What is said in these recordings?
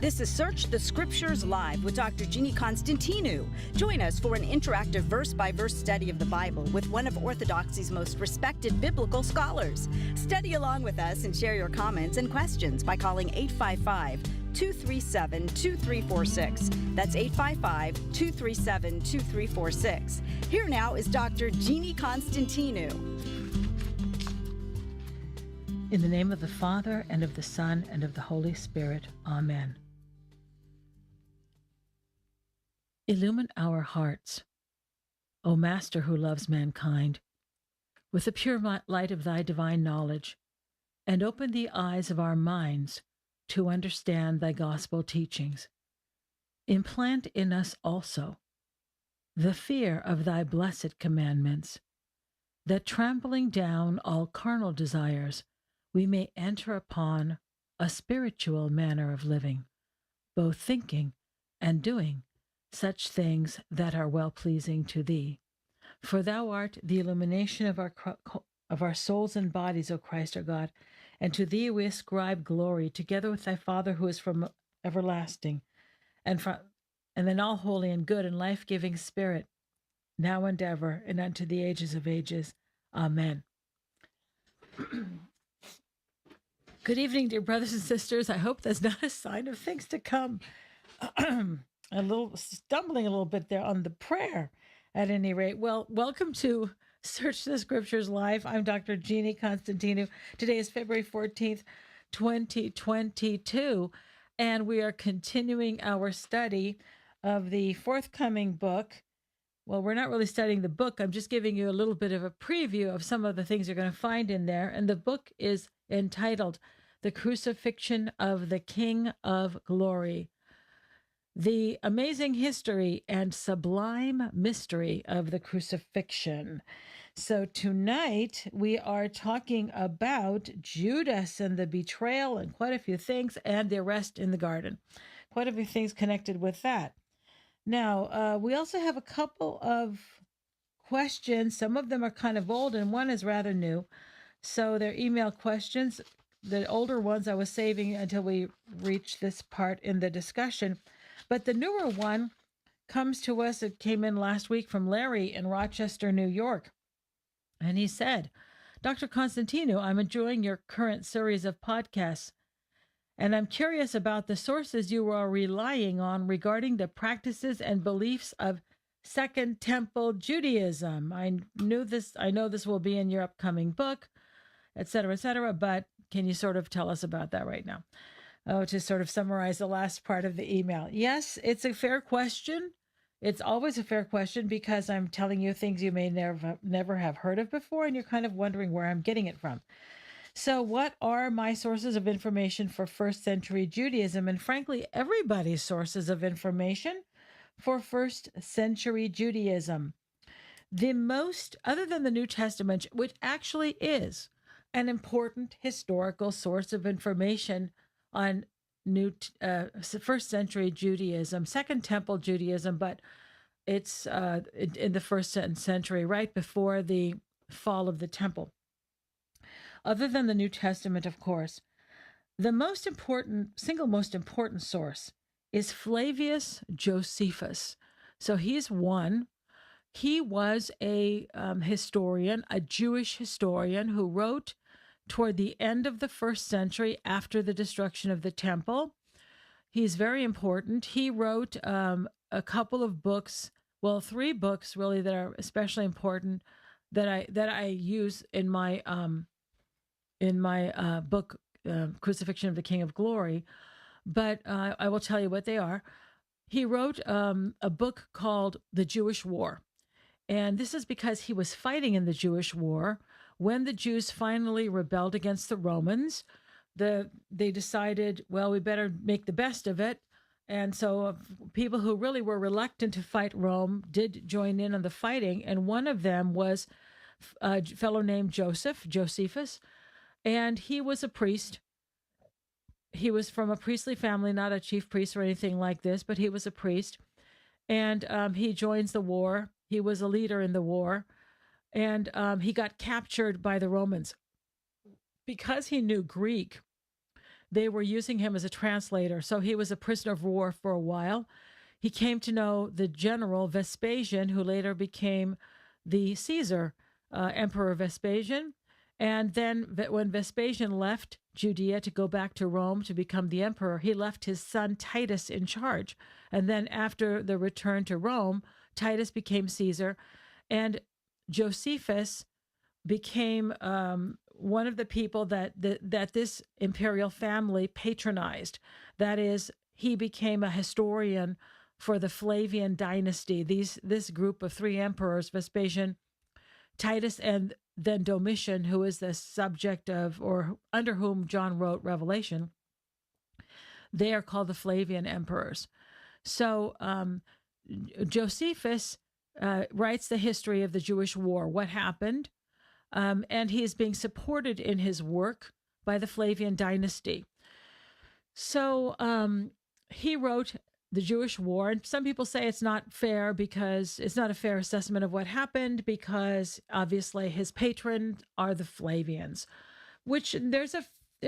This is Search the Scriptures Live with Dr. Jeannie Constantinou. Join us for an interactive verse-by-verse study of the Bible with one of Orthodoxy's most respected biblical scholars. Study along with us and share your comments and questions by calling 855-237-2346. That's 855-237-2346. Here now is Dr. Jeannie Constantinou. In the name of the Father, and of the Son, and of the Holy Spirit. Amen. Illumine our hearts, O Master who loves mankind, with the pure light of thy divine knowledge, and open the eyes of our minds to understand thy gospel teachings. Implant in us also the fear of thy blessed commandments, that trampling down all carnal desires, we may enter upon a spiritual manner of living, both thinking and doing such things that are well-pleasing to thee. For thou art the illumination of our souls and bodies, O Christ our God, and to thee we ascribe glory, together with thy Father who is from everlasting, and then all holy and good and life-giving Spirit, now and ever, and unto the ages of ages. Amen. Good evening, dear brothers and sisters. I hope that's not a sign of things to come. Stumbling a little bit there on the prayer, at any rate. Well, welcome to Search the Scriptures Live. I'm Dr. Jeannie Constantinou. Today is February 14th, 2022, and we are continuing our study of the forthcoming book. Well, we're not really studying the book. I'm just giving you a little bit of a preview of some of the things you're going to find in there. And the book is entitled The Crucifixion of the King of Glory, the amazing history and sublime mystery of the crucifixion. So tonight we are talking about Judas and the betrayal and quite a few things, and the arrest in the garden. Quite a few things connected with that. Now, we also have a couple of questions. Some of them are kind of old and one is rather new. So they're email questions. The older ones I was saving until we reach this part in the discussion. But the newer one comes to us. It came in last week from Larry in Rochester, New York. And he said, Dr. Constantinou, I'm enjoying your current series of podcasts, and I'm curious about the sources you are relying on regarding the practices and beliefs of Second Temple Judaism. I know this will be in your upcoming book, et cetera, but can you sort of tell us about that right now? To sort of summarize the last part of the email. Yes, it's a fair question. It's always a fair question because I'm telling you things you may never have heard of before, and you're kind of wondering where I'm getting it from. So what are my sources of information for first century Judaism? And frankly, everybody's sources of information for first century Judaism. The most, other than the New Testament, which actually is an important historical source of information on first century Judaism, Second Temple Judaism, but it's in the first century, right before the fall of the temple. Other than the New Testament, of course, the single most important source is Flavius Josephus. So he's one. He was a historian, a Jewish historian who wrote toward the end of the first century after the destruction of the temple. He's very important. He wrote a couple of books, well, 3 books really that are especially important that I use in my book, Crucifixion of the King of Glory. But I will tell you what they are. He wrote a book called The Jewish War. And this is because he was fighting in the Jewish War. When the Jews finally rebelled against the Romans, they decided, well, we better make the best of it. And so people who really were reluctant to fight Rome did join in on the fighting. And one of them was a fellow named Josephus. And he was a priest. He was from a priestly family, not a chief priest or anything like this, but he was a priest. And he joins the war. He was a leader in the war. And he got captured by the Romans. Because he knew Greek, they were using him as a translator. So he was a prisoner of war for a while. He came to know the general Vespasian, who later became the Caesar, Emperor Vespasian. And then when Vespasian left Judea to go back to Rome to become the emperor, he left his son Titus in charge. And then after the return to Rome, Titus became Caesar, and Josephus became one of the people that this imperial family patronized. That is, he became a historian for the Flavian dynasty. This group of three emperors, Vespasian, Titus, and then Domitian, who is the subject of, or under whom John wrote Revelation, they are called the Flavian emperors. So Josephus writes the history of the Jewish war, what happened, and he is being supported in his work by the Flavian dynasty. So he wrote the Jewish war, and some people say it's not fair because it's not a fair assessment of what happened because obviously his patron are the Flavians, which there's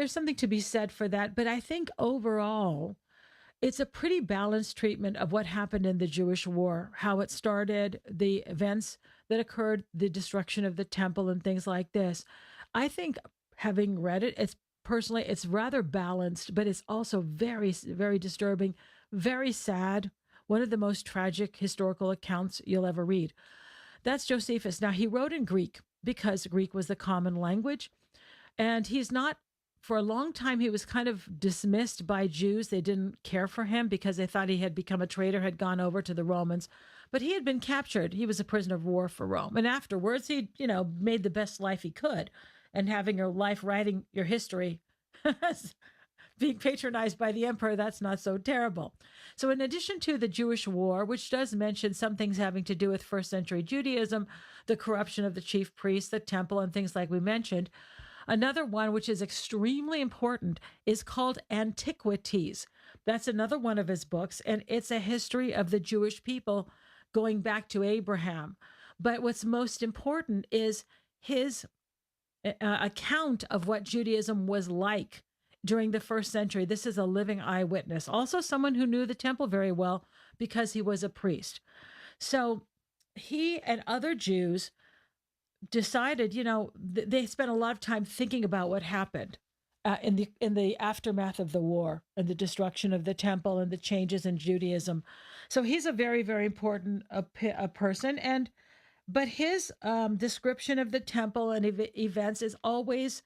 something to be said for that. But I think overall, it's a pretty balanced treatment of what happened in the Jewish war, how it started, the events that occurred, the destruction of the temple and things like this. I think having read it, it's rather balanced, but it's also very, very disturbing, very sad. One of the most tragic historical accounts you'll ever read. That's Josephus. Now, he wrote in Greek because Greek was the common language. And he's not, for a long time, he was kind of dismissed by Jews. They didn't care for him because they thought he had become a traitor, had gone over to the Romans. But he had been captured. He was a prisoner of war for Rome. And afterwards, he, made the best life he could. And having your life writing your history, being patronized by the emperor, that's not so terrible. So in addition to the Jewish war, which does mention some things having to do with first century Judaism, the corruption of the chief priests, the temple, and things like we mentioned, another one, which is extremely important, is called Antiquities. That's another one of his books, and it's a history of the Jewish people going back to Abraham. But what's most important is his account of what Judaism was like during the first century. This is a living eyewitness. Also someone who knew the temple very well because he was a priest. So he and other Jews decided, they spent a lot of time thinking about what happened in the aftermath of the war and the destruction of the temple and the changes in Judaism. So he's a very, very important person. But his description of the temple and events is always,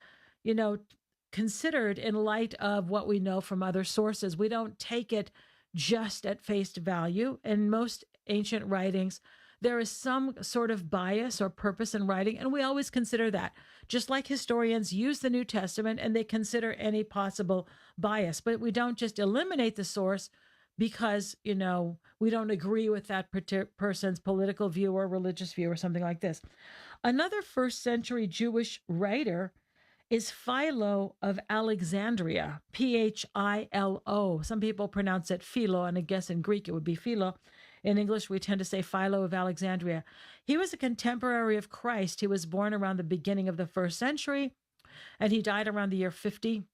considered in light of what we know from other sources. We don't take it just at face value. In most ancient writings, there is some sort of bias or purpose in writing, and we always consider that. Just like historians use the New Testament and they consider any possible bias, but we don't just eliminate the source because, we don't agree with that person's political view or religious view or something like this. Another first century Jewish writer is Philo of Alexandria, Philo. Some people pronounce it Philo, and I guess in Greek it would be Philo. In English, we tend to say Philo of Alexandria. He was a contemporary of Christ. He was born around the beginning of the first century, and he died around the year 50.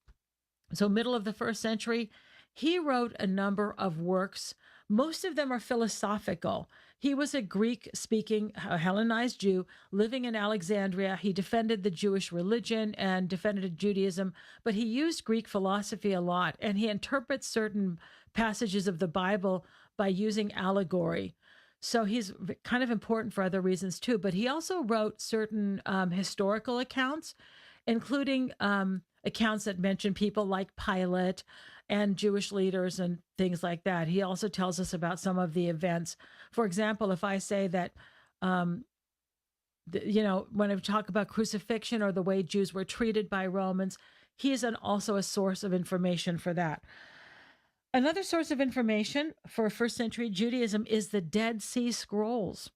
So middle of the first century. He wrote a number of works. Most of them are philosophical. He was a Greek-speaking, Hellenized Jew living in Alexandria. He defended the Jewish religion and defended Judaism, but he used Greek philosophy a lot, and he interprets certain passages of the Bible by using allegory. So he's kind of important for other reasons too, but he also wrote certain historical accounts, including accounts that mention people like Pilate and Jewish leaders and things like that. He also tells us about some of the events. For example, if I say that, when I talk about crucifixion or the way Jews were treated by Romans, he is also a source of information for that. Another source of information for first century Judaism is the Dead Sea Scrolls.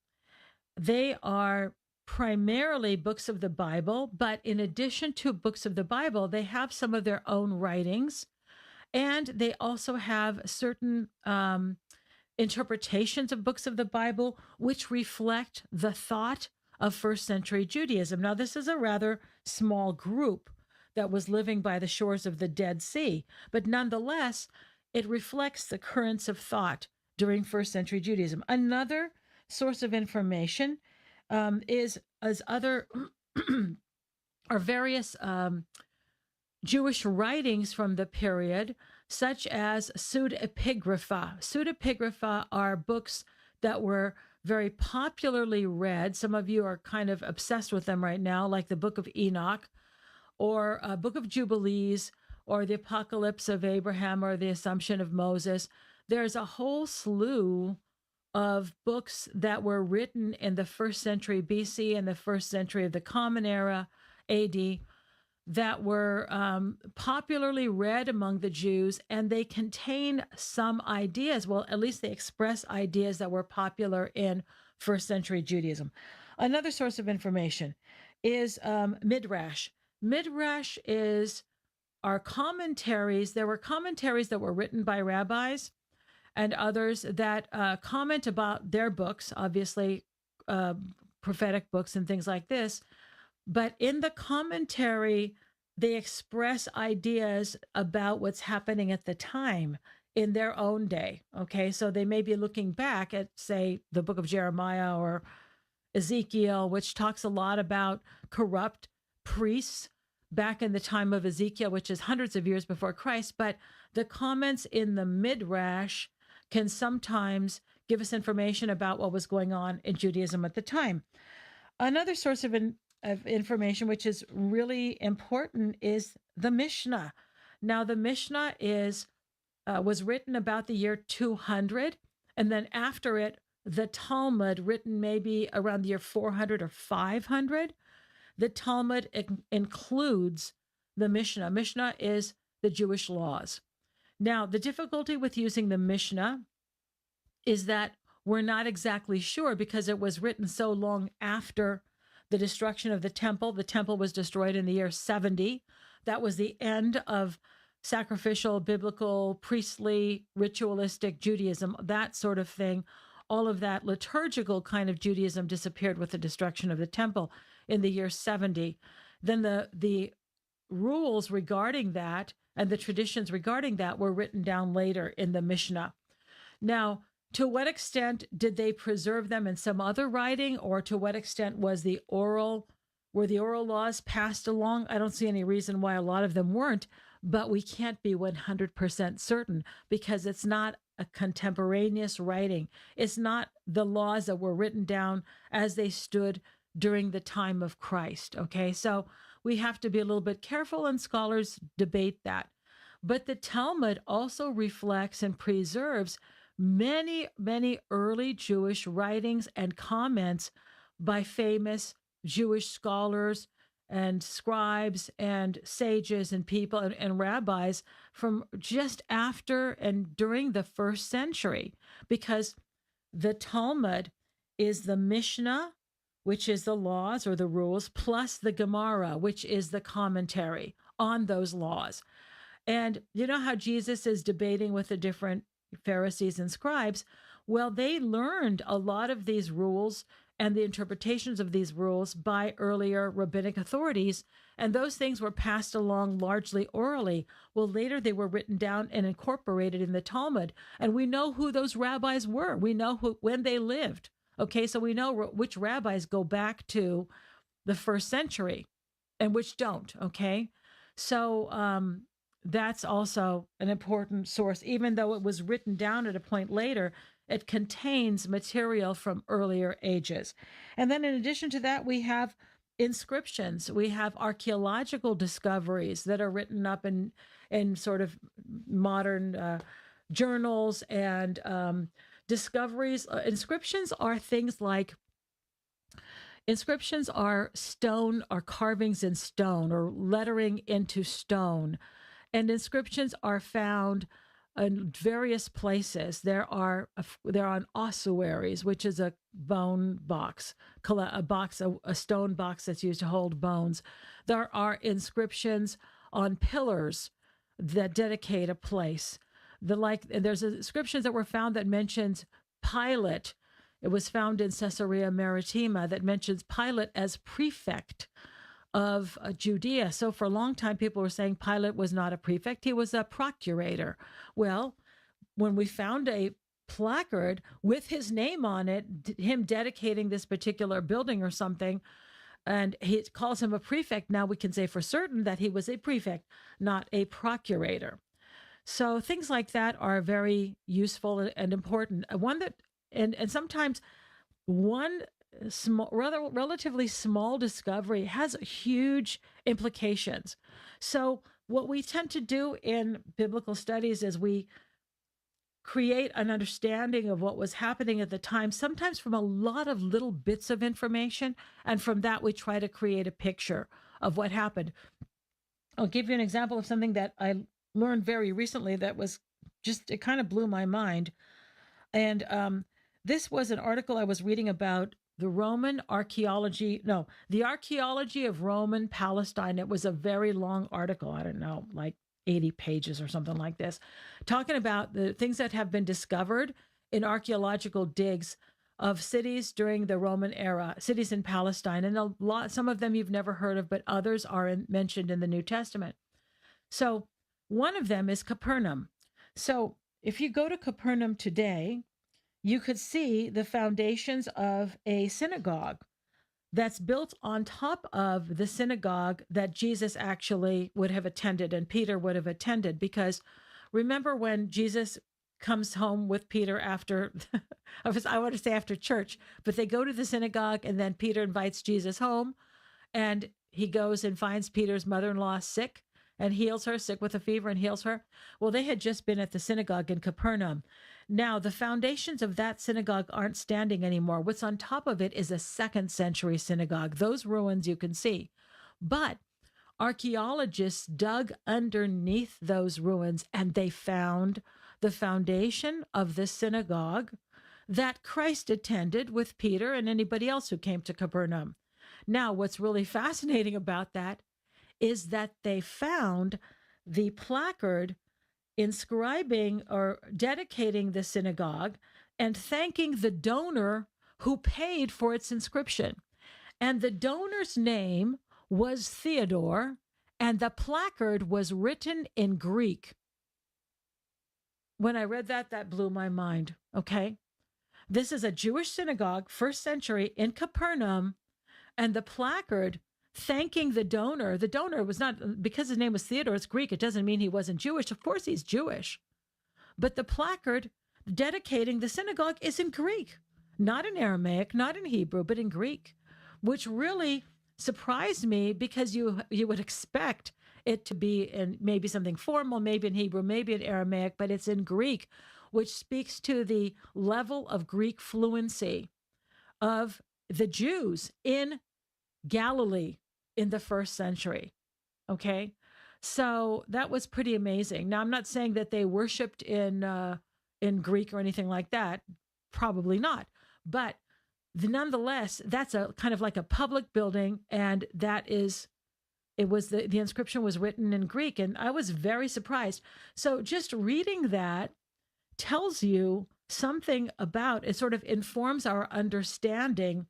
They are primarily books of the Bible, but in addition to books of the Bible, they have some of their own writings, and they also have certain interpretations of books of the Bible which reflect the thought of first century Judaism. Now, this is a rather small group that was living by the shores of the Dead Sea. But nonetheless, it reflects the currents of thought during first century Judaism. Another source of information is as other are various Jewish writings from the period, such as pseudepigrapha. Pseudepigrapha are books that were very popularly read. Some of you are kind of obsessed with them right now, like the Book of Enoch, or Book of Jubilees, or the Apocalypse of Abraham, or the Assumption of Moses. There's a whole slew of books that were written in the first century BC and the first century of the Common Era, AD, that were popularly read among the Jews, and they contain some ideas. Well, at least they express ideas that were popular in first century Judaism. Another source of information is Midrash. Midrash are commentaries. There were commentaries that were written by rabbis and others that comment about their books, obviously prophetic books and things like this. But in the commentary, they express ideas about what's happening at the time in their own day. Okay, so they may be looking back at, say, the book of Jeremiah or Ezekiel, which talks a lot about corrupt priests back in the time of Ezekiel, which is hundreds of years before Christ. But the comments in the Midrash can sometimes give us information about what was going on in Judaism at the time. Another source of information, which is really important, is the Mishnah. Now, the Mishnah was written about the year 200, and then after it, the Talmud, written maybe around the year 400 or 500. The Talmud includes the Mishnah. Mishnah is the Jewish laws. Now, the difficulty with using the Mishnah is that we're not exactly sure, because it was written so long after the destruction of the temple. The temple was destroyed in the year 70. That was the end of sacrificial, biblical, priestly, ritualistic Judaism, that sort of thing. All of that liturgical kind of Judaism disappeared with the destruction of the temple in the year 70. Then the rules regarding that and the traditions regarding that were written down later in the Mishnah. Now, to what extent did they preserve them in some other writing, or to what extent were the oral laws passed along? I don't see any reason why a lot of them weren't, but we can't be 100% certain, because it's not a contemporaneous writing. It's not the laws that were written down as they stood during the time of Christ. Okay, so we have to be a little bit careful, and scholars debate that. But the Talmud also reflects and preserves many, many early Jewish writings and comments by famous Jewish scholars and scribes and sages and people and rabbis from just after and during the first century, because the Talmud is the Mishnah, which is the laws or the rules, plus the Gemara, which is the commentary on those laws. And you know how Jesus is debating with the different Pharisees and scribes? Well, they learned a lot of these rules and the interpretations of these rules by earlier rabbinic authorities, and those things were passed along largely orally. Well, later they were written down and incorporated in the Talmud, and we know who those rabbis were. We know when they lived. Okay, so we know which rabbis go back to the first century and which don't. Okay, so that's also an important source. Even though it was written down at a point later, it contains material from earlier ages. And then in addition to that, we have inscriptions. We have archaeological discoveries that are written up in sort of modern journals and discoveries. Inscriptions are things like, inscriptions are stone or carvings in stone or lettering into stone. And inscriptions are found in various places. They're on ossuaries, which is a bone box, a stone box that's used to hold bones. There are inscriptions on pillars that dedicate a place. There's inscriptions that were found that mentions Pilate. It was found in Caesarea Maritima that mentions Pilate as prefect of Judea. So for a long time, people were saying Pilate was not a prefect, he was a procurator. Well, when we found a placard with his name on it, him dedicating this particular building or something, and he calls him a prefect, now we can say for certain that he was a prefect, not a procurator. So things like that are very useful and important. One that, and sometimes one small, rather relatively small discovery has huge implications. So what we tend to do in biblical studies is we create an understanding of what was happening at the time, sometimes from a lot of little bits of information. And from that, we try to create a picture of what happened. I'll give you an example of something that I learned very recently that was just, it kind of blew my mind. And this was an article I was reading about the archaeology of Roman Palestine. It was a very long article. I don't know, like 80 pages or something like this, talking about the things that have been discovered in archaeological digs of cities during the Roman era, cities in Palestine. And some of them you've never heard of, but others are mentioned in the New Testament. So one of them is Capernaum. So if you go to Capernaum today, you could see the foundations of a synagogue that's built on top of the synagogue that Jesus actually would have attended and Peter would have attended. Because remember when Jesus comes home with Peter after, I want to say after church, but they go to the synagogue and then Peter invites Jesus home and he goes and finds Peter's mother-in-law sick and heals her, sick with a fever, and heals her. Well, they had just been at the synagogue in Capernaum. Now, the foundations of that synagogue aren't standing anymore. What's on top of it is a 2nd century synagogue. Those ruins you can see. But archaeologists dug underneath those ruins and they found the foundation of the synagogue that Christ attended with Peter and anybody else who came to Capernaum. Now, what's really fascinating about that is that they found the placard inscribing or dedicating the synagogue and thanking the donor who paid for its inscription. And the donor's name was Theodore, and the placard was written in Greek. When I read that, that blew my mind, okay? This is a Jewish synagogue, 1st century in Capernaum, and the placard thanking the donor. The donor was not, because his name was Theodore, it's Greek. It doesn't mean he wasn't Jewish. Of course he's Jewish. But the placard dedicating the synagogue is in Greek, not in Aramaic, not in Hebrew, but in Greek, which really surprised me because you would expect it to be in maybe something formal, maybe in Hebrew, maybe in Aramaic, but it's in Greek, which speaks to the level of Greek fluency of the Jews in Galilee in the 1st century. Okay. So that was pretty amazing. Now, I'm not saying that they worshiped in Greek or anything like that. Probably not. But nonetheless, that's a kind of like a public building. And it was the inscription was written in Greek. And I was very surprised. So just reading that tells you something about, it sort of informs our understanding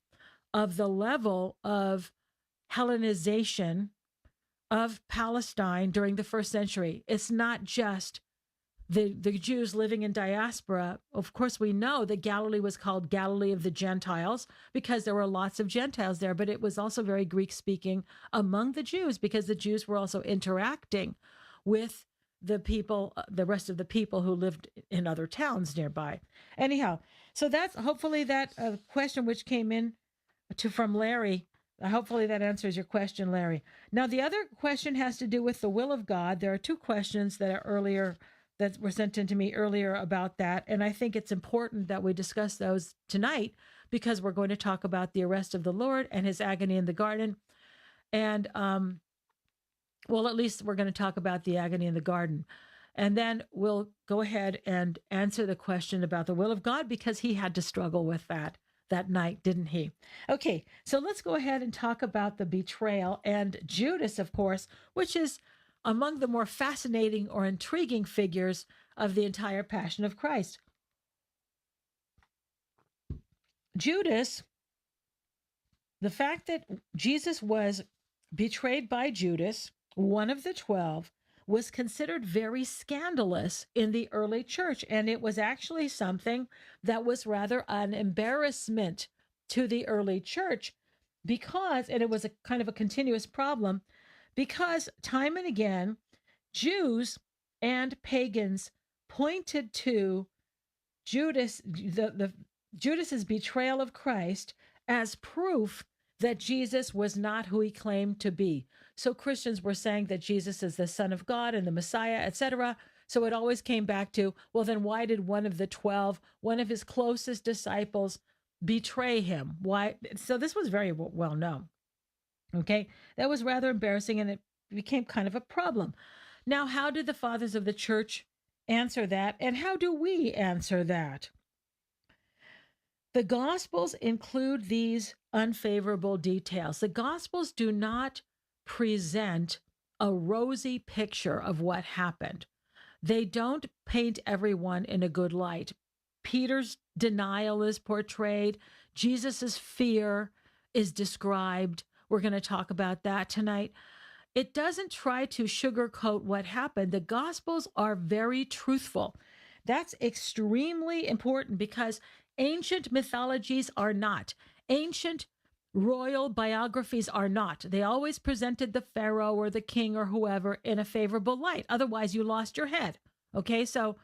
of the level of Hellenization of Palestine during the 1st century. It's not just the Jews living in diaspora. Of course, we know that Galilee was called Galilee of the Gentiles because there were lots of Gentiles there, but it was also very Greek-speaking among the Jews because the Jews were also interacting with the people, the rest of the people who lived in other towns nearby. Anyhow, so that's hopefully that question which came in from Larry. Hopefully that answers your question, Larry. Now, the other question has to do with the will of God. There are 2 questions that were sent in to me earlier about that. And I think it's important that we discuss those tonight because we're going to talk about the arrest of the Lord and his agony in the garden. And, well, at least we're going to talk about the agony in the garden. And then we'll go ahead and answer the question about the will of God because he had to struggle with that night, didn't he? Okay, so let's go ahead and talk about the betrayal and Judas, of course, which is among the more fascinating or intriguing figures of the entire Passion of Christ. Judas, the fact that Jesus was betrayed by Judas, one of the 12, was considered very scandalous in the early church. And it was actually something that was rather an embarrassment to the early church because, and it was a kind of a continuous problem, because time and again, Jews and pagans pointed to Judas's betrayal of Christ as proof that Jesus was not who he claimed to be. So Christians were saying that Jesus is the Son of God and the Messiah, etc. So it always came back to, well, then why did one of the 12, one of his closest disciples, betray him? Why? So this was very well known. Okay, that was rather embarrassing, and it became kind of a problem. Now, how did the fathers of the church answer that, and how do we answer that? The Gospels include these unfavorable details. The Gospels do not present a rosy picture of what happened. They don't paint everyone in a good light. Peter's denial is portrayed. Jesus's fear is described. We're going to talk about that tonight. It doesn't try to sugarcoat what happened. The Gospels are very truthful. That's extremely important because ancient mythologies are not. Ancient royal biographies are not. They always presented the pharaoh or the king or whoever in a favorable light. Otherwise, you lost your head. Okay, so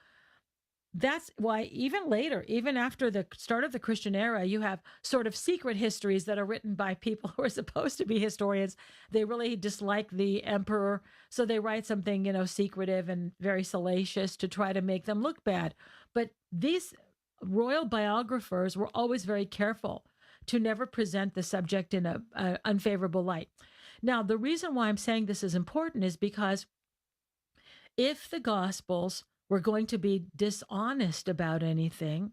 that's why even later, even after the start of the Christian era, you have sort of secret histories that are written by people who are supposed to be historians. They really dislike the emperor, so they write something, secretive and very salacious to try to make them look bad. But these royal biographers were always very careful to never present the subject in an unfavorable light. Now, the reason why I'm saying this is important is because if the Gospels were going to be dishonest about anything,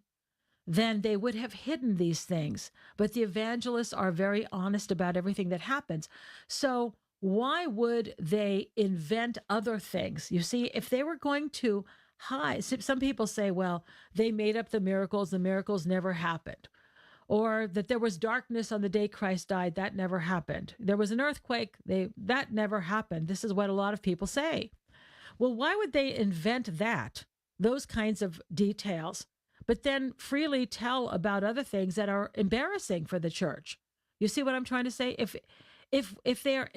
then they would have hidden these things. But the evangelists are very honest about everything that happens. So why would they invent other things? You see, if they were going to hide, some people say, well, they made up the miracles never happened. Or that there was darkness on the day Christ died, that never happened. There was an earthquake, that never happened. This is what a lot of people say. Well, why would they invent those kinds of details, but then freely tell about other things that are embarrassing for the church? You see what I'm trying to say? If they are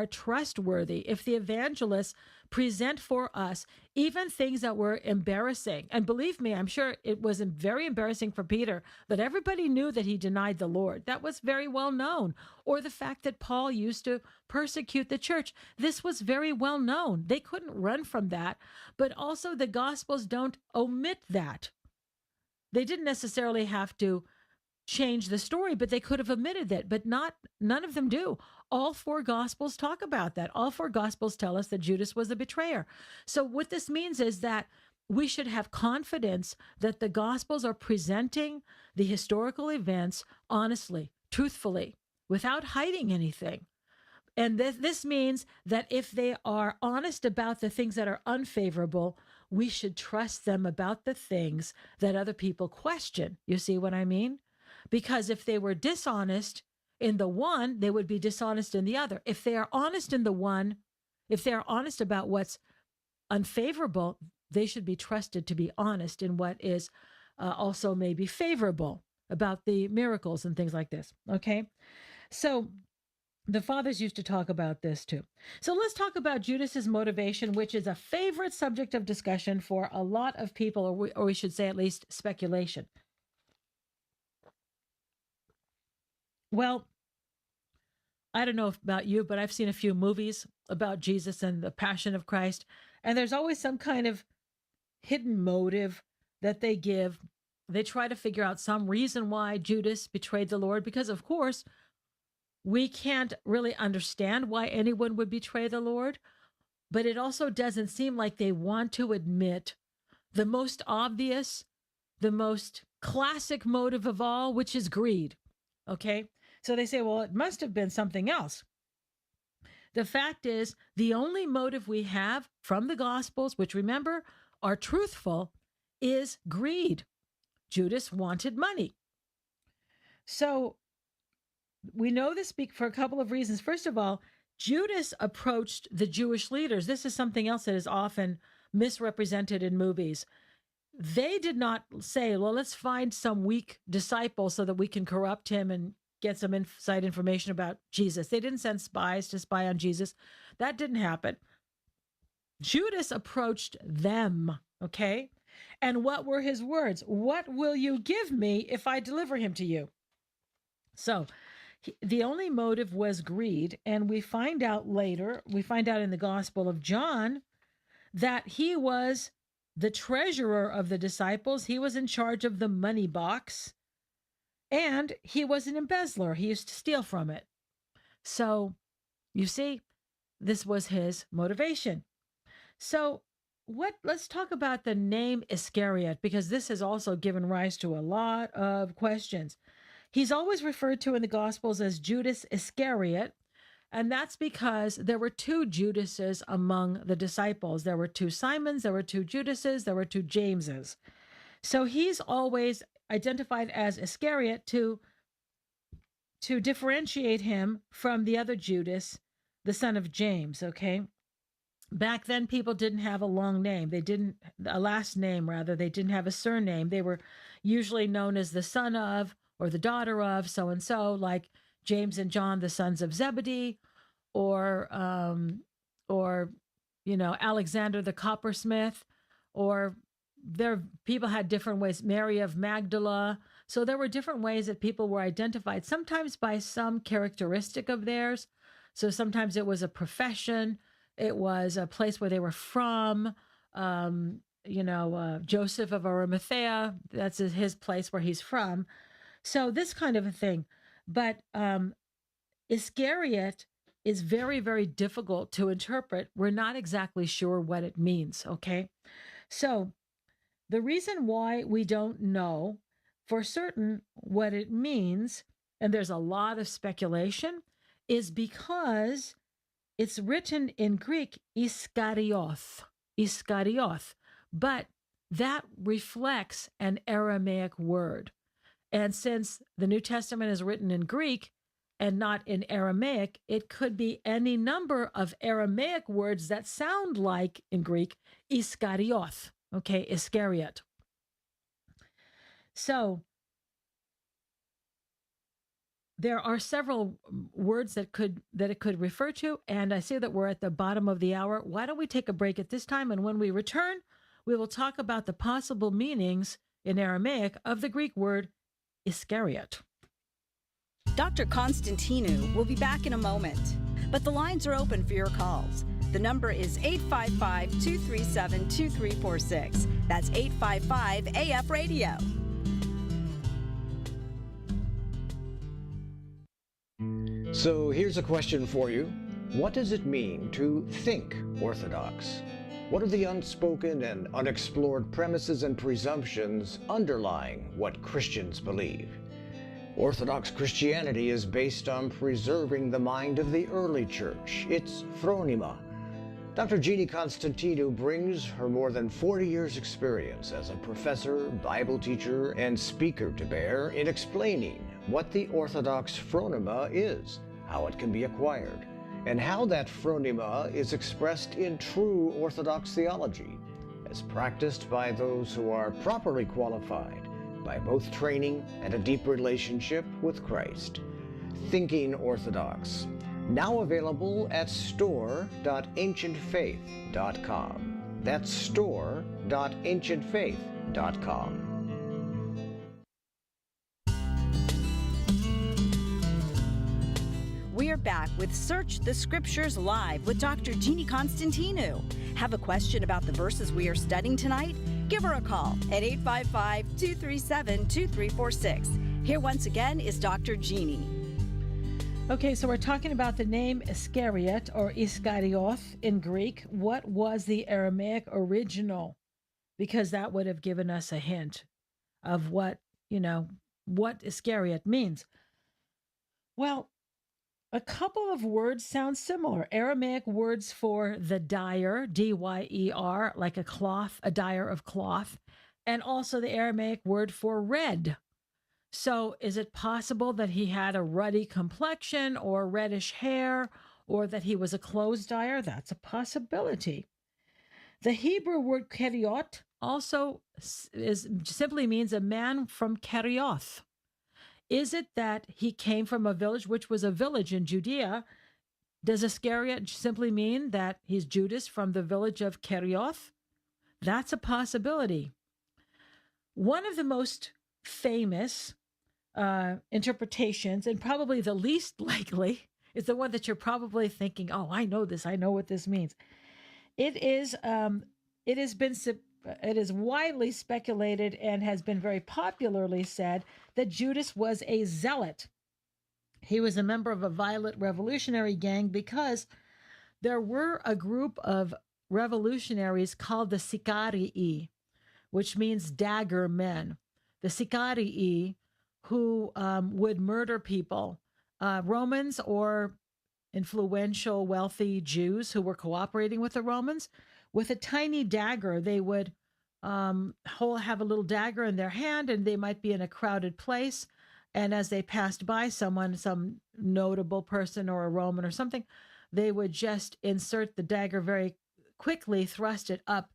trustworthy, if the evangelists present for us even things that were embarrassing, and believe me, I'm sure it was very embarrassing for Peter that everybody knew that he denied the Lord. That was very well known. Or the fact that Paul used to persecute the church. This was very well known. They couldn't run from that. But also the Gospels don't omit that. They didn't necessarily have to change the story, but they could have omitted that, but none of them do. All four Gospels talk about that. All four Gospels tell us that Judas was a betrayer. So what this means is that we should have confidence that the Gospels are presenting the historical events honestly, truthfully, without hiding anything. And this means that if they are honest about the things that are unfavorable, we should trust them about the things that other people question. You see what I mean? Because if they were dishonest in the one, they would be dishonest in the other. If they are honest in the one, if they are honest about what's unfavorable, they should be trusted to be honest in what is also maybe favorable about the miracles and things like this. Okay? So the fathers used to talk about this too. So let's talk about Judas's motivation, which is a favorite subject of discussion for a lot of people, or we should say at least speculation. Well, I don't know about you, but I've seen a few movies about Jesus and the Passion of Christ, and there's always some kind of hidden motive that they give. They try to figure out some reason why Judas betrayed the Lord, because, of course, we can't really understand why anyone would betray the Lord, but it also doesn't seem like they want to admit the most obvious, the most classic motive of all, which is greed. Okay? So they say, well, it must have been something else. The fact is, the only motive we have from the Gospels, which remember are truthful, is greed. Judas wanted money. So We know this for a couple of reasons. First of all, Judas approached the Jewish leaders. This is something else that is often misrepresented in movies. They did not say, well, let's find some weak disciple so that we can corrupt him and get some inside information about Jesus. They didn't send spies to spy on Jesus. That didn't happen. Judas approached them, okay? And what were his words? What will you give me if I deliver him to you? So the only motive was greed. And we find out later, we find out in the Gospel of John that he was the treasurer of the disciples. He was in charge of the money box. And he was an embezzler. He used to steal from it. So you see, this was his motivation. So let's talk about the name Iscariot, because this has also given rise to a lot of questions. He's always referred to in the Gospels as Judas Iscariot, and that's because there were two Judases among the disciples. There were two Simons, there were two Judases, there were two Jameses. So he's always identified as Iscariot to differentiate him from the other Judas, the son of James, okay? Back then, people didn't have a long name. A last name, rather. They didn't have a surname. They were usually known as the son of or the daughter of so-and-so, like James and John, the sons of Zebedee, or Alexander the coppersmith, or people had different ways, Mary of Magdala. So there were different ways that people were identified, sometimes by some characteristic of theirs. So sometimes it was a profession. It was a place where they were from. Joseph of Arimathea, that's his place where he's from. So this kind of a thing. But Iscariot is very, very difficult to interpret. We're not exactly sure what it means, okay? So the reason why we don't know for certain what it means, and there's a lot of speculation, is because it's written in Greek, Iskarioth, but that reflects an Aramaic word. And since the New Testament is written in Greek and not in Aramaic, it could be any number of Aramaic words that sound like, in Greek, Iskarioth, okay, Iscariot. So there are several words that it could refer to, and I see that we're at the bottom of the hour. Why don't we take a break at this time, and when we return, we will talk about the possible meanings in Aramaic of the Greek word Iscariot. Dr. Constantinou will be back in a moment, but the lines are open for your calls. The number is 855-237-2346. That's 855-AF-RADIO. So here's a question for you. What does it mean to think Orthodox? What are the unspoken and unexplored premises and presumptions underlying what Christians believe? Orthodox Christianity is based on preserving the mind of the early church, its phronima. Dr. Jeannie Constantinou brings her more than 40 years' experience as a professor, Bible teacher, and speaker to bear in explaining what the Orthodox phronima is, how it can be acquired, and how that phronima is expressed in true Orthodox theology, as practiced by those who are properly qualified by both training and a deep relationship with Christ. Thinking Orthodox, now available at store.ancientfaith.com. That's store.ancientfaith.com. We are back with Search the Scriptures Live with Dr. Jeannie Constantinou. Have a question about the verses we are studying tonight? Give her a call at 855-237-2346. Here once again is Dr. Jeannie. Okay, so we're talking about the name Iscariot or Iskarioth in Greek. What was the Aramaic original? Because that would have given us a hint of what Iscariot means. Well, a couple of words sound similar. Aramaic words for the dyer, D-Y-E-R, like a cloth, a dyer of cloth, and also the Aramaic word for red. So is it possible that he had a ruddy complexion or reddish hair, or that he was a clothes dyer? That's a possibility. The Hebrew word Keriot also simply means a man from Kerioth. Is it that he came from a village, which was a village in Judea? Does Iscariot simply mean that he's Judas from the village of Kerioth? That's a possibility. One of the most famous interpretations, and probably the least likely, is the one that you're probably thinking, "Oh, I know this. I know what this means." It is. It has been. It is widely speculated and has been very popularly said that Judas was a zealot. He was a member of a violent revolutionary gang because there were a group of revolutionaries called the Sicarii, which means dagger men. The Sicarii who would murder people, Romans or influential, wealthy Jews who were cooperating with the Romans. With a tiny dagger, they would have a little dagger in their hand, and they might be in a crowded place. And as they passed by someone, some notable person or a Roman or something, they would just insert the dagger very quickly, thrust it up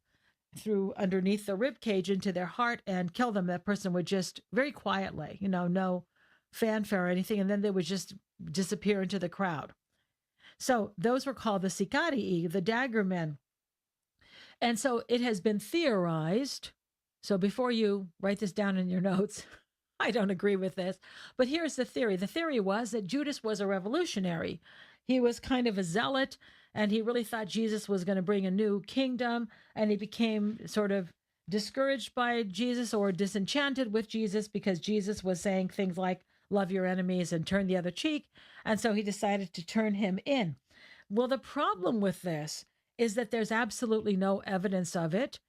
through underneath the rib cage into their heart and kill them. That person would just very quietly, no fanfare or anything, and then they would just disappear into the crowd. So those were called the Sicarii, the dagger men. And so it has been theorized. So before you write this down in your notes, I don't agree with this, but here's the theory. The theory was that Judas was a revolutionary. He was kind of a zealot, and he really thought Jesus was going to bring a new kingdom, and he became sort of discouraged by Jesus or disenchanted with Jesus because Jesus was saying things like, love your enemies and turn the other cheek. And so he decided to turn him in. Well, the problem with this is that there's absolutely no evidence of it.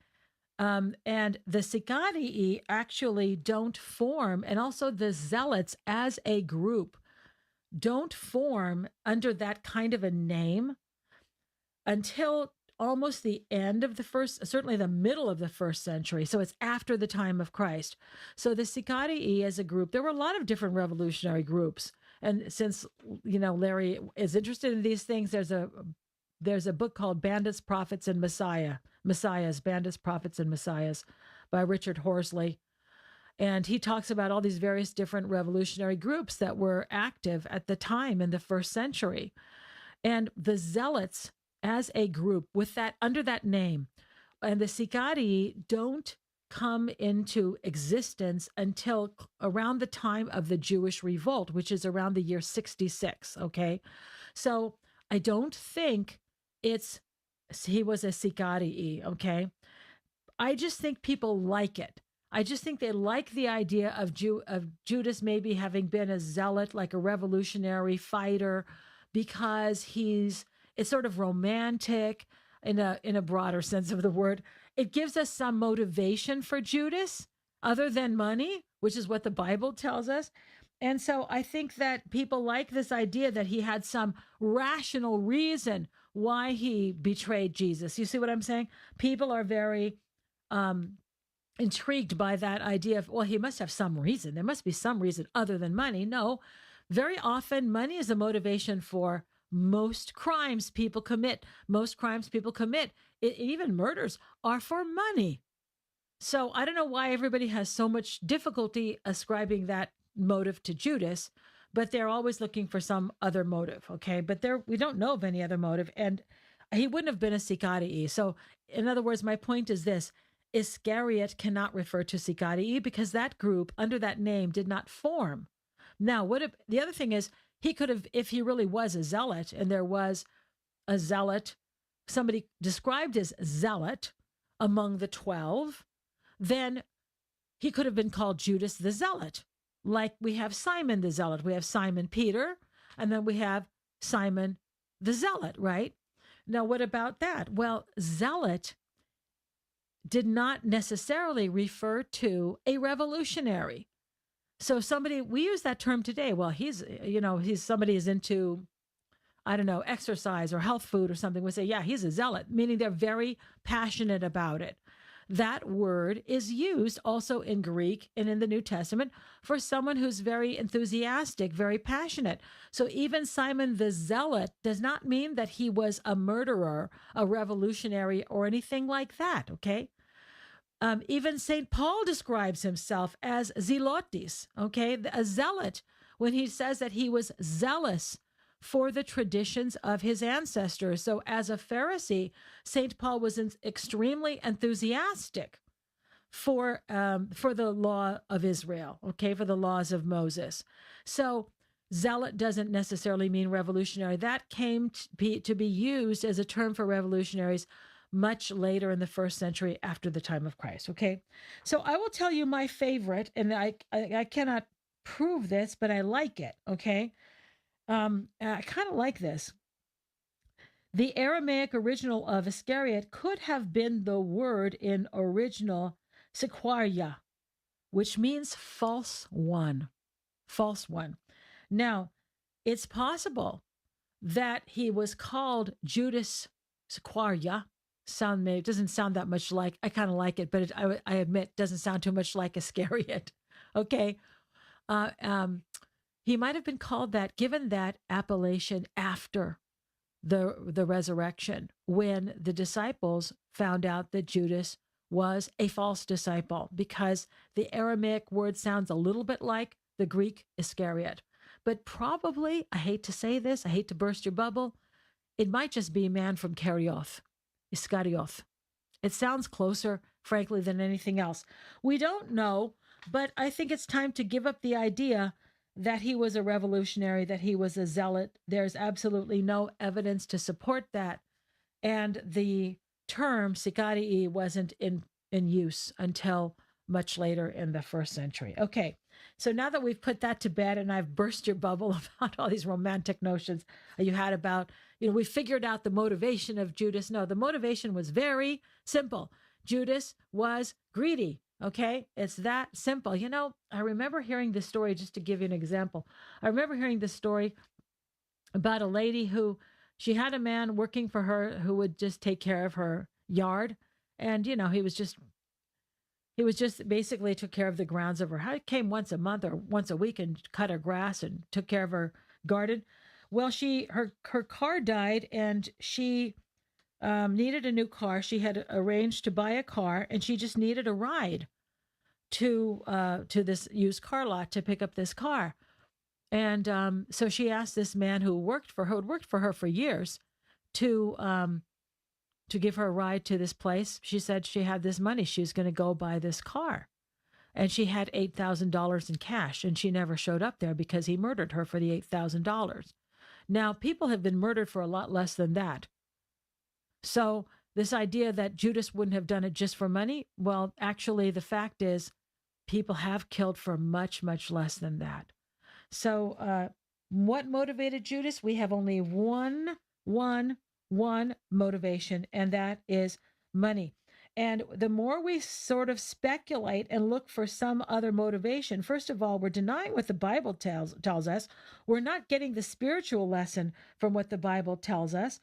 And the Sicarii actually don't form, and also the Zealots as a group don't form under that kind of a name until almost the end of the first, certainly the middle of the first century. So it's after the time of Christ. So the Sicarii as a group, there were a lot of different revolutionary groups. And since, Larry is interested in these things, there's a book called Bandits, Prophets, and Messiahs, Bandits, Prophets, and Messiahs by Richard Horsley. And he talks about all these various different revolutionary groups that were active at the time in the first century. And the Zealots as a group with that under that name, and the Sicarii don't come into existence until around the time of the Jewish revolt, which is around the year 66. Okay. So I don't think he was a Sicarii. Okay. I just think people like it. I just think they like the idea of Judas maybe having been a zealot, like a revolutionary fighter, because it's sort of romantic in a broader sense of the word. It gives us some motivation for Judas other than money, which is what the Bible tells us. And so I think that people like this idea that he had some rational reason why he betrayed Jesus. You see what I'm saying? People are very intrigued by that idea of, well, he must have some reason. There must be some reason other than money. No, very often money is a motivation for most crimes people commit. Even murders, are for money. So I don't know why everybody has so much difficulty ascribing that motive to Judas, but they're always looking for some other motive. Okay. But we don't know of any other motive, and he wouldn't have been a Sicarii. So in other words, my point is this: Iscariot cannot refer to Sicarii because that group under that name did not form. Now, the other thing is, he could have, if he really was a zealot, and there was a zealot, somebody described as zealot among the 12, then he could have been called Judas the Zealot. Like we have Simon the Zealot, we have Simon Peter, and then we have Simon the Zealot, right? Now, what about that? Well, zealot did not necessarily refer to a revolutionary. So we use that term today. Well, somebody is into, I don't know, exercise or health food or something. We say, yeah, he's a zealot, meaning they're very passionate about it. that word is used also in Greek and in the New Testament for someone who's very enthusiastic, very passionate. So even Simon the Zealot does not mean that he was a murderer, a revolutionary, or anything like that, okay? Even St. Paul describes himself as zealotes, okay? A zealot, when he says that he was zealous for the traditions of his ancestors. So as a Pharisee, St. Paul was extremely enthusiastic for the law of Israel, okay, for the laws of Moses. So zealot doesn't necessarily mean revolutionary. That came to be used as a term for revolutionaries much later in the first century after the time of Christ, okay? So I will tell you my favorite, and I cannot prove this, but I like it, okay? I kind of like this. The Aramaic original of Iscariot could have been the word in original Sequaria, which means false one. False one. Now, it's possible that he was called Judas Iscariot. It doesn't sound that much like, I kind of like it, but I admit, doesn't sound too much like Iscariot. Okay. He might have been called that, given that appellation after the resurrection, when the disciples found out that Judas was a false disciple, because the Aramaic word sounds a little bit like the Greek Iscariot. But probably, I hate to say this, I hate to burst your bubble, it might just be man from Karioth, Iscariot. It sounds closer, frankly, than anything else. We don't know, but I think it's time to give up the idea that he was a revolutionary, that he was a zealot. There's absolutely no evidence to support that. And the term sicarii wasn't in use until much later in the first century. Okay, so now that we've put that to bed and I've burst your bubble about all these romantic notions you had about, we figured out the motivation of Judas. No, the motivation was very simple. Judas was greedy. Okay, it's that simple. I remember hearing this story, just to give you an example. I remember hearing this story about a lady who, she had a man working for her who would just take care of her yard. And, he was just basically took care of the grounds of her house. He came once a month or once a week and cut her grass and took care of her garden. Well, her car died and she needed a new car. She had arranged to buy a car, and she just needed a ride to this used car lot to pick up this car. And so she asked this man who had worked for her for years, to give her a ride to this place. She said she had this money. She was going to go buy this car. And she had $8,000 in cash, and she never showed up there because he murdered her for the $8,000. Now, people have been murdered for a lot less than that. So this idea that Judas wouldn't have done it just for money, well, actually, the fact is people have killed for much, much less than that. So what motivated Judas? We have only one motivation, and that is money. And the more we sort of speculate and look for some other motivation, first of all, we're denying what the Bible tells us. We're not getting the spiritual lesson from what the Bible tells us.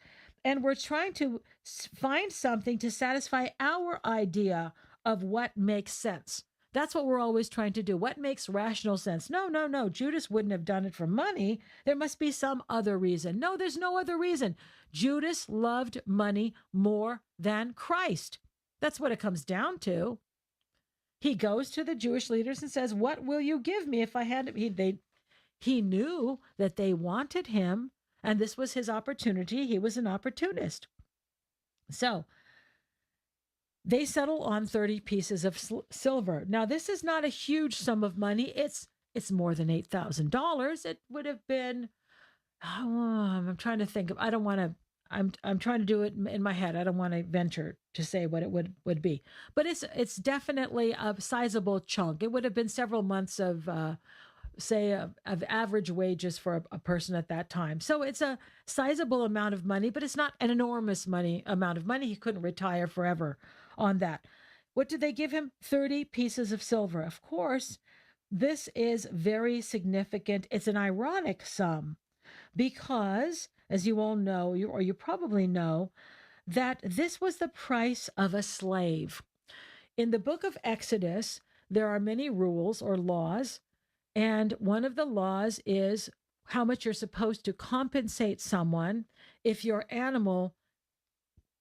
And we're trying to find something to satisfy our idea of what makes sense. That's what we're always trying to do. What makes rational sense? No. Judas wouldn't have done it for money. There must be some other reason. No, there's no other reason. Judas loved money more than Christ. That's what it comes down to. He goes to the Jewish leaders and says, "What will you give me if I had?" He knew that they wanted him, and this was his opportunity. He was an opportunist. So they settle on 30 pieces of silver. Now, this is not a huge sum of money. It's more than $8,000. It would have been, I'm trying to think of, I don't want to, I'm trying to do it in my head. I don't want to venture to say what it would be, but it's definitely a sizable chunk. It would have been several months of, of average wages for a person at that time. So it's a sizable amount of money, but it's not an enormous amount of money. He couldn't retire forever on that. What did they give him? 30 pieces of silver. Of course, this is very significant. It's an ironic sum because, as you all know, you probably know, that this was the price of a slave. In the book of Exodus, there are many rules or laws, and one of the laws is how much you're supposed to compensate someone if your animal,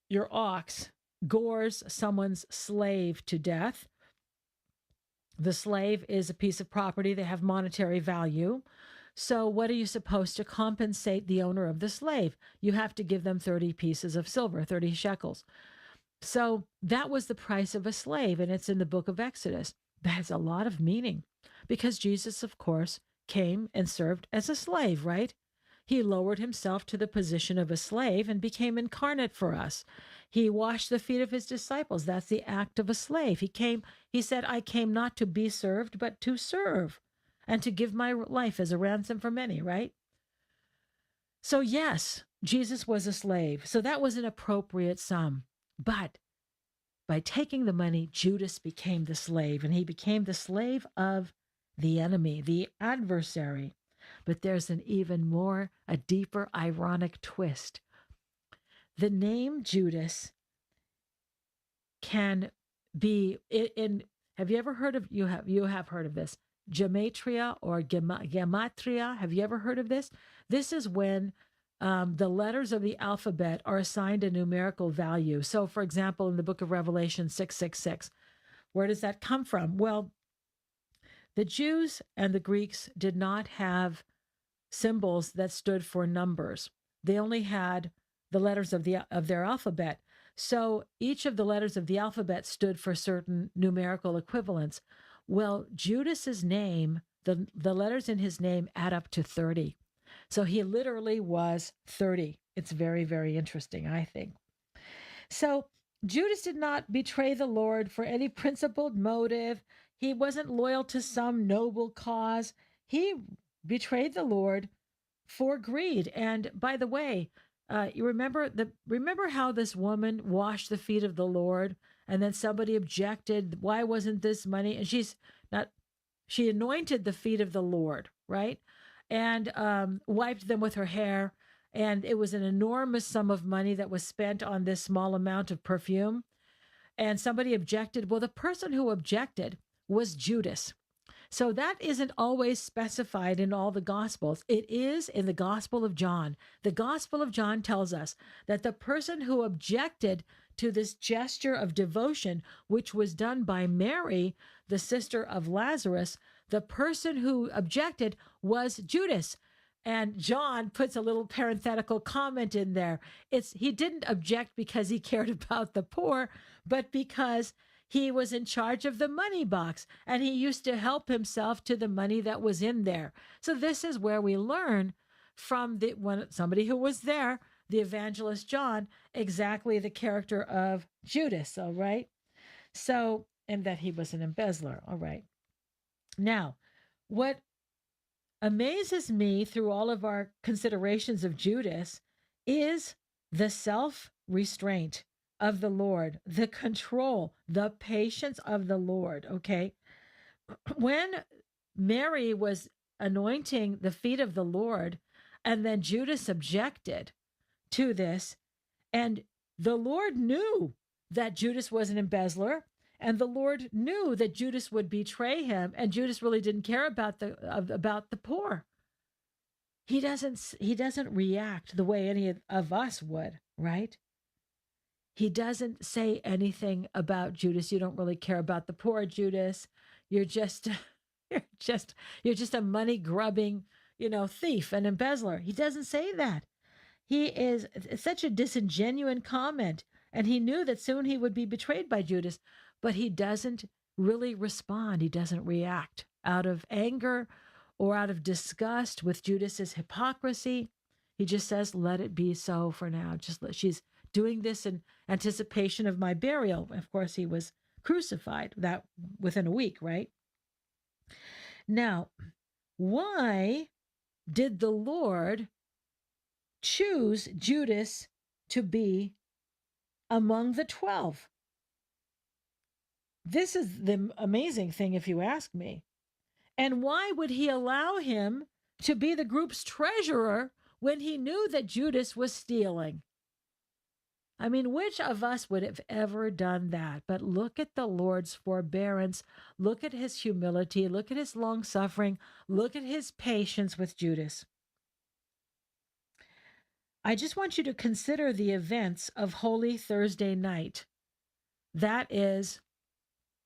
your ox, gores someone's slave to death. The slave is a piece of property, they have monetary value. So what are you supposed to compensate the owner of the slave? You have to give them 30 pieces of silver, 30 shekels. So that was the price of a slave, and it's in the book of Exodus. That has a lot of meaning because Jesus, of course, came and served as a slave, right? He lowered himself to the position of a slave and became incarnate for us. He washed the feet of his disciples. That's the act of a slave. He said, I came not to be served, but to serve and to give my life as a ransom for many, right? So yes, Jesus was a slave. So that was an appropriate sum. But by taking the money, Judas became the slave, and he became the slave of the enemy, the adversary. But there's a deeper ironic twist. The name Judas can be have you ever heard of, you have heard of this, Gematria or Gematria? Have you ever heard of this? This is when the letters of the alphabet are assigned a numerical value. So, for example, in the book of Revelation 666, where does that come from? Well, the Jews and the Greeks did not have symbols that stood for numbers. They only had the letters of their alphabet. So each of the letters of the alphabet stood for certain numerical equivalents. Well, Judas's name, the letters in his name add up to 30. So he literally was 30. It's very, very interesting, I think. So Judas did not betray the Lord for any principled motive. He wasn't loyal to some noble cause. He betrayed the Lord for greed. And by the way, you remember how this woman washed the feet of the Lord, and then somebody objected, why wasn't this money? And she anointed the feet of the Lord, right? And wiped them with her hair. And it was an enormous sum of money that was spent on this small amount of perfume. And somebody objected. Well, the person who objected was Judas. So that isn't always specified in all the Gospels. It is in the Gospel of John. The Gospel of John tells us that the person who objected to this gesture of devotion, which was done by Mary, the sister of Lazarus, the person who objected was Judas. And John puts a little parenthetical comment in there. He didn't object because he cared about the poor, but because he was in charge of the money box, and he used to help himself to the money that was in there. So this is where we learn from somebody who was there, the evangelist John, exactly the character of Judas, all right? So, and that he was an embezzler, all right? Now, what amazes me through all of our considerations of Judas is the self-restraint of the Lord, the control, the patience of the Lord, okay? When Mary was anointing the feet of the Lord, and then Judas objected to this, and the Lord knew that Judas was an embezzler, and the Lord knew that Judas would betray him, and Judas really didn't care about the poor. He doesn't react the way any of us would, right? He doesn't say anything about Judas. You don't really care about the poor, Judas. You're just a money grubbing, thief and embezzler. He doesn't say that. He is such a disingenuous comment, and he knew that soon he would be betrayed by Judas, but he doesn't really respond. He doesn't react out of anger or out of disgust with Judas's hypocrisy. He just says, "Let it be so for now. She's doing this in anticipation of my burial." Of course, he was crucified that within a week, right? Now, why did the Lord choose Judas to be among the 12? This is the amazing thing, if you ask me. And why would he allow him to be the group's treasurer when he knew that Judas was stealing? I mean, which of us would have ever done that? But look at the Lord's forbearance. Look at his humility. Look at his long suffering. Look at his patience with Judas. I just want you to consider the events of Holy Thursday night. That is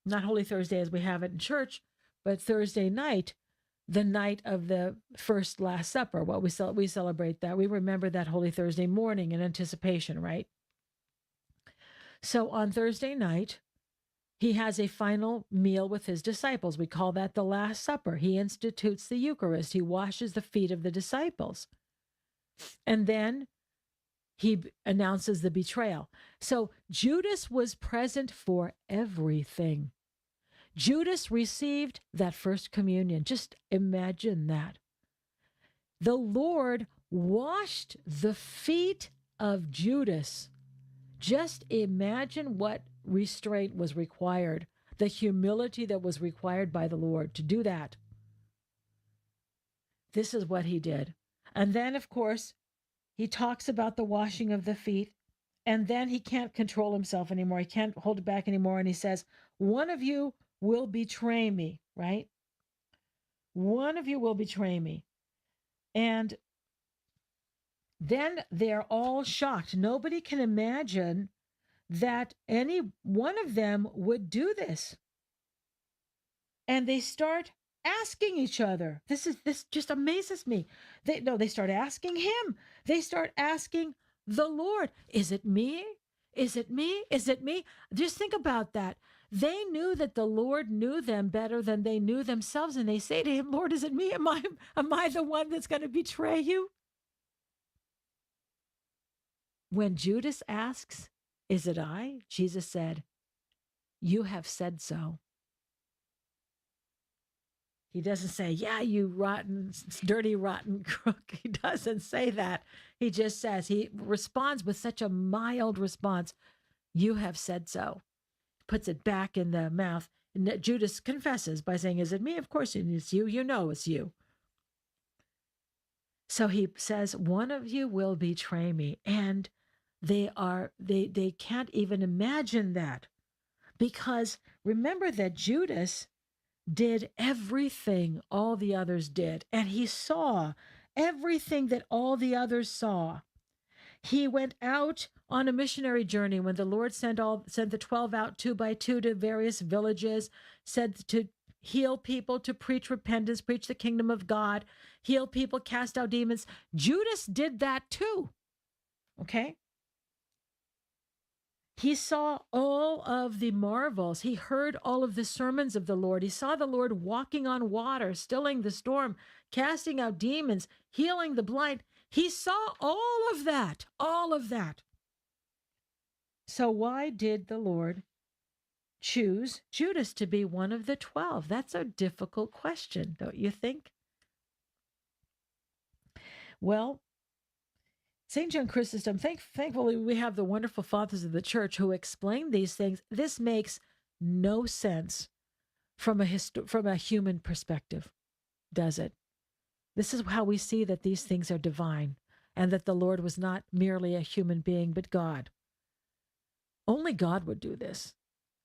not Holy Thursday as we have it in church, but Thursday night, the night of the first Last Supper. Well, we celebrate that. We remember that Holy Thursday morning in anticipation, right? So on Thursday night, he has a final meal with his disciples. We call that the Last Supper. He institutes the Eucharist. He washes the feet of the disciples. And then he announces the betrayal. So Judas was present for everything. Judas received that first communion. Just imagine that. The Lord washed the feet of Judas. Just imagine what restraint was required, the humility that was required by the Lord to do that. This is what he did. And then, of course, he talks about the washing of the feet, and then he can't control himself anymore. He can't hold it back anymore. And he says, one of you will betray me, right? One of you will betray me. And then they're all shocked. Nobody can imagine that any one of them would do this. And they start asking each other. This just amazes me. They start asking him. They start asking the Lord, is it me? Is it me? Is it me? Just think about that. They knew that the Lord knew them better than they knew themselves. And they say to him, Lord, is it me? Am I the one that's going to betray you? When Judas asks, is it I? Jesus said, you have said so. He doesn't say, yeah, you rotten, dirty, rotten crook. He doesn't say that. He just says, he responds with such a mild response. You have said so. Puts it back in the mouth. And Judas confesses by saying, is it me? Of course it's you. You know it's you. So he says, one of you will betray me. And they can't even imagine that. Because remember that Judas did everything all the others did, and he saw everything that all the others saw. He went out on a missionary journey when the Lord sent the 12 out 2 by 2 to various villages, said to heal people, to preach repentance, preach the kingdom of God, heal people, cast out demons. Judas did that too. Okay? He saw all of the marvels. He heard all of the sermons of the Lord. He saw the Lord walking on water, stilling the storm, casting out demons, healing the blind. He saw all of that, all of that. So why did the Lord choose Judas to be one of the 12? That's a difficult question, don't you think? Well, St. John Chrysostom, thankfully we have the wonderful fathers of the church who explain these things. This makes no sense from a human perspective, does it? This is how we see that these things are divine and that the Lord was not merely a human being, but God. Only God would do this.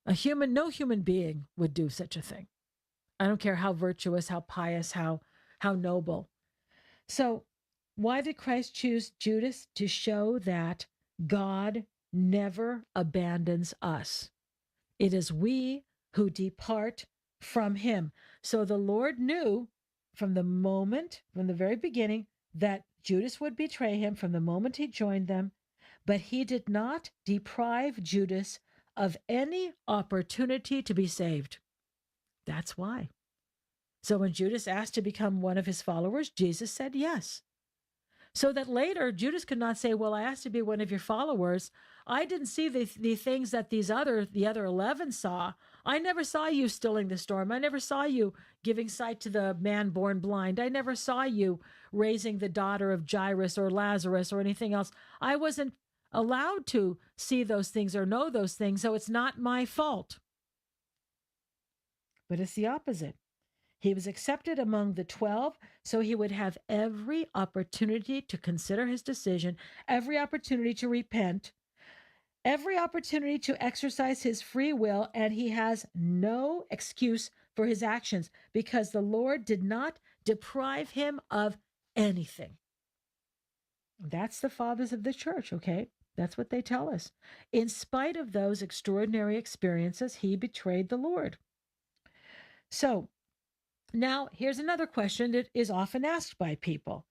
No human being would do such a thing. I don't care how virtuous, how pious, how noble. So, why did Christ choose Judas? To show that God never abandons us. It is we who depart from him. So the Lord knew from the very beginning, that Judas would betray him from the moment he joined them, but he did not deprive Judas of any opportunity to be saved. That's why. So when Judas asked to become one of his followers, Jesus said yes. So that later Judas could not say, well, I asked to be one of your followers. I didn't see the things that the other 11 saw. I never saw you stilling the storm. I never saw you giving sight to the man born blind. I never saw you raising the daughter of Jairus or Lazarus or anything else. I wasn't allowed to see those things or know those things, so it's not my fault. But it's the opposite. He was accepted among the 12, so he would have every opportunity to consider his decision, every opportunity to repent. every opportunity to exercise his free will, and he has no excuse for his actions because the Lord did not deprive him of anything. That's the fathers of the church, okay? That's what they tell us. In spite of those extraordinary experiences, he betrayed the Lord. So now here's another question that is often asked by people.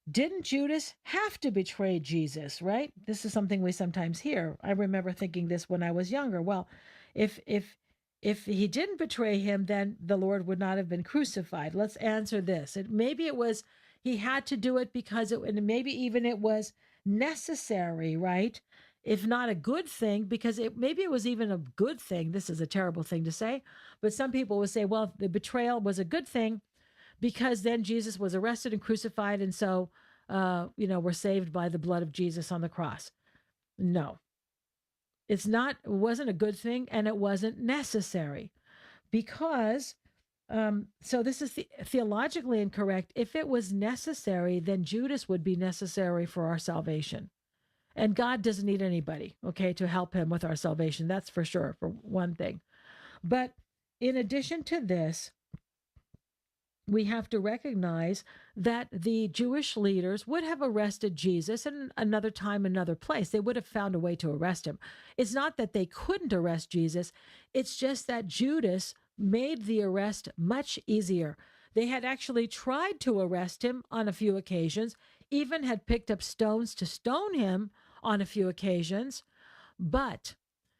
Didn't Judas have to betray Jesus, right? This is something we sometimes hear. I remember thinking this when I was younger. Well, if he didn't betray him, then the Lord would not have been crucified. Let's answer this. Maybe it was he had to do it because and maybe even it was necessary, right? If not a good thing, because maybe it was even a good thing. This is a terrible thing to say, but some people would say, well, the betrayal was a good thing because then Jesus was arrested and crucified, and so we're saved by the blood of Jesus on the cross. No, it wasn't a good thing, and it wasn't necessary, because so this is theologically incorrect. If it was necessary, then Judas would be necessary for our salvation. And God doesn't need anybody, okay, to help him with our salvation. That's for sure, for one thing. But in addition to this, we have to recognize that the Jewish leaders would have arrested Jesus in another time, another place. They would have found a way to arrest him. It's not that they couldn't arrest Jesus. It's just that Judas made the arrest much easier. They had actually tried to arrest him on a few occasions, even had picked up stones to stone him on a few occasions, but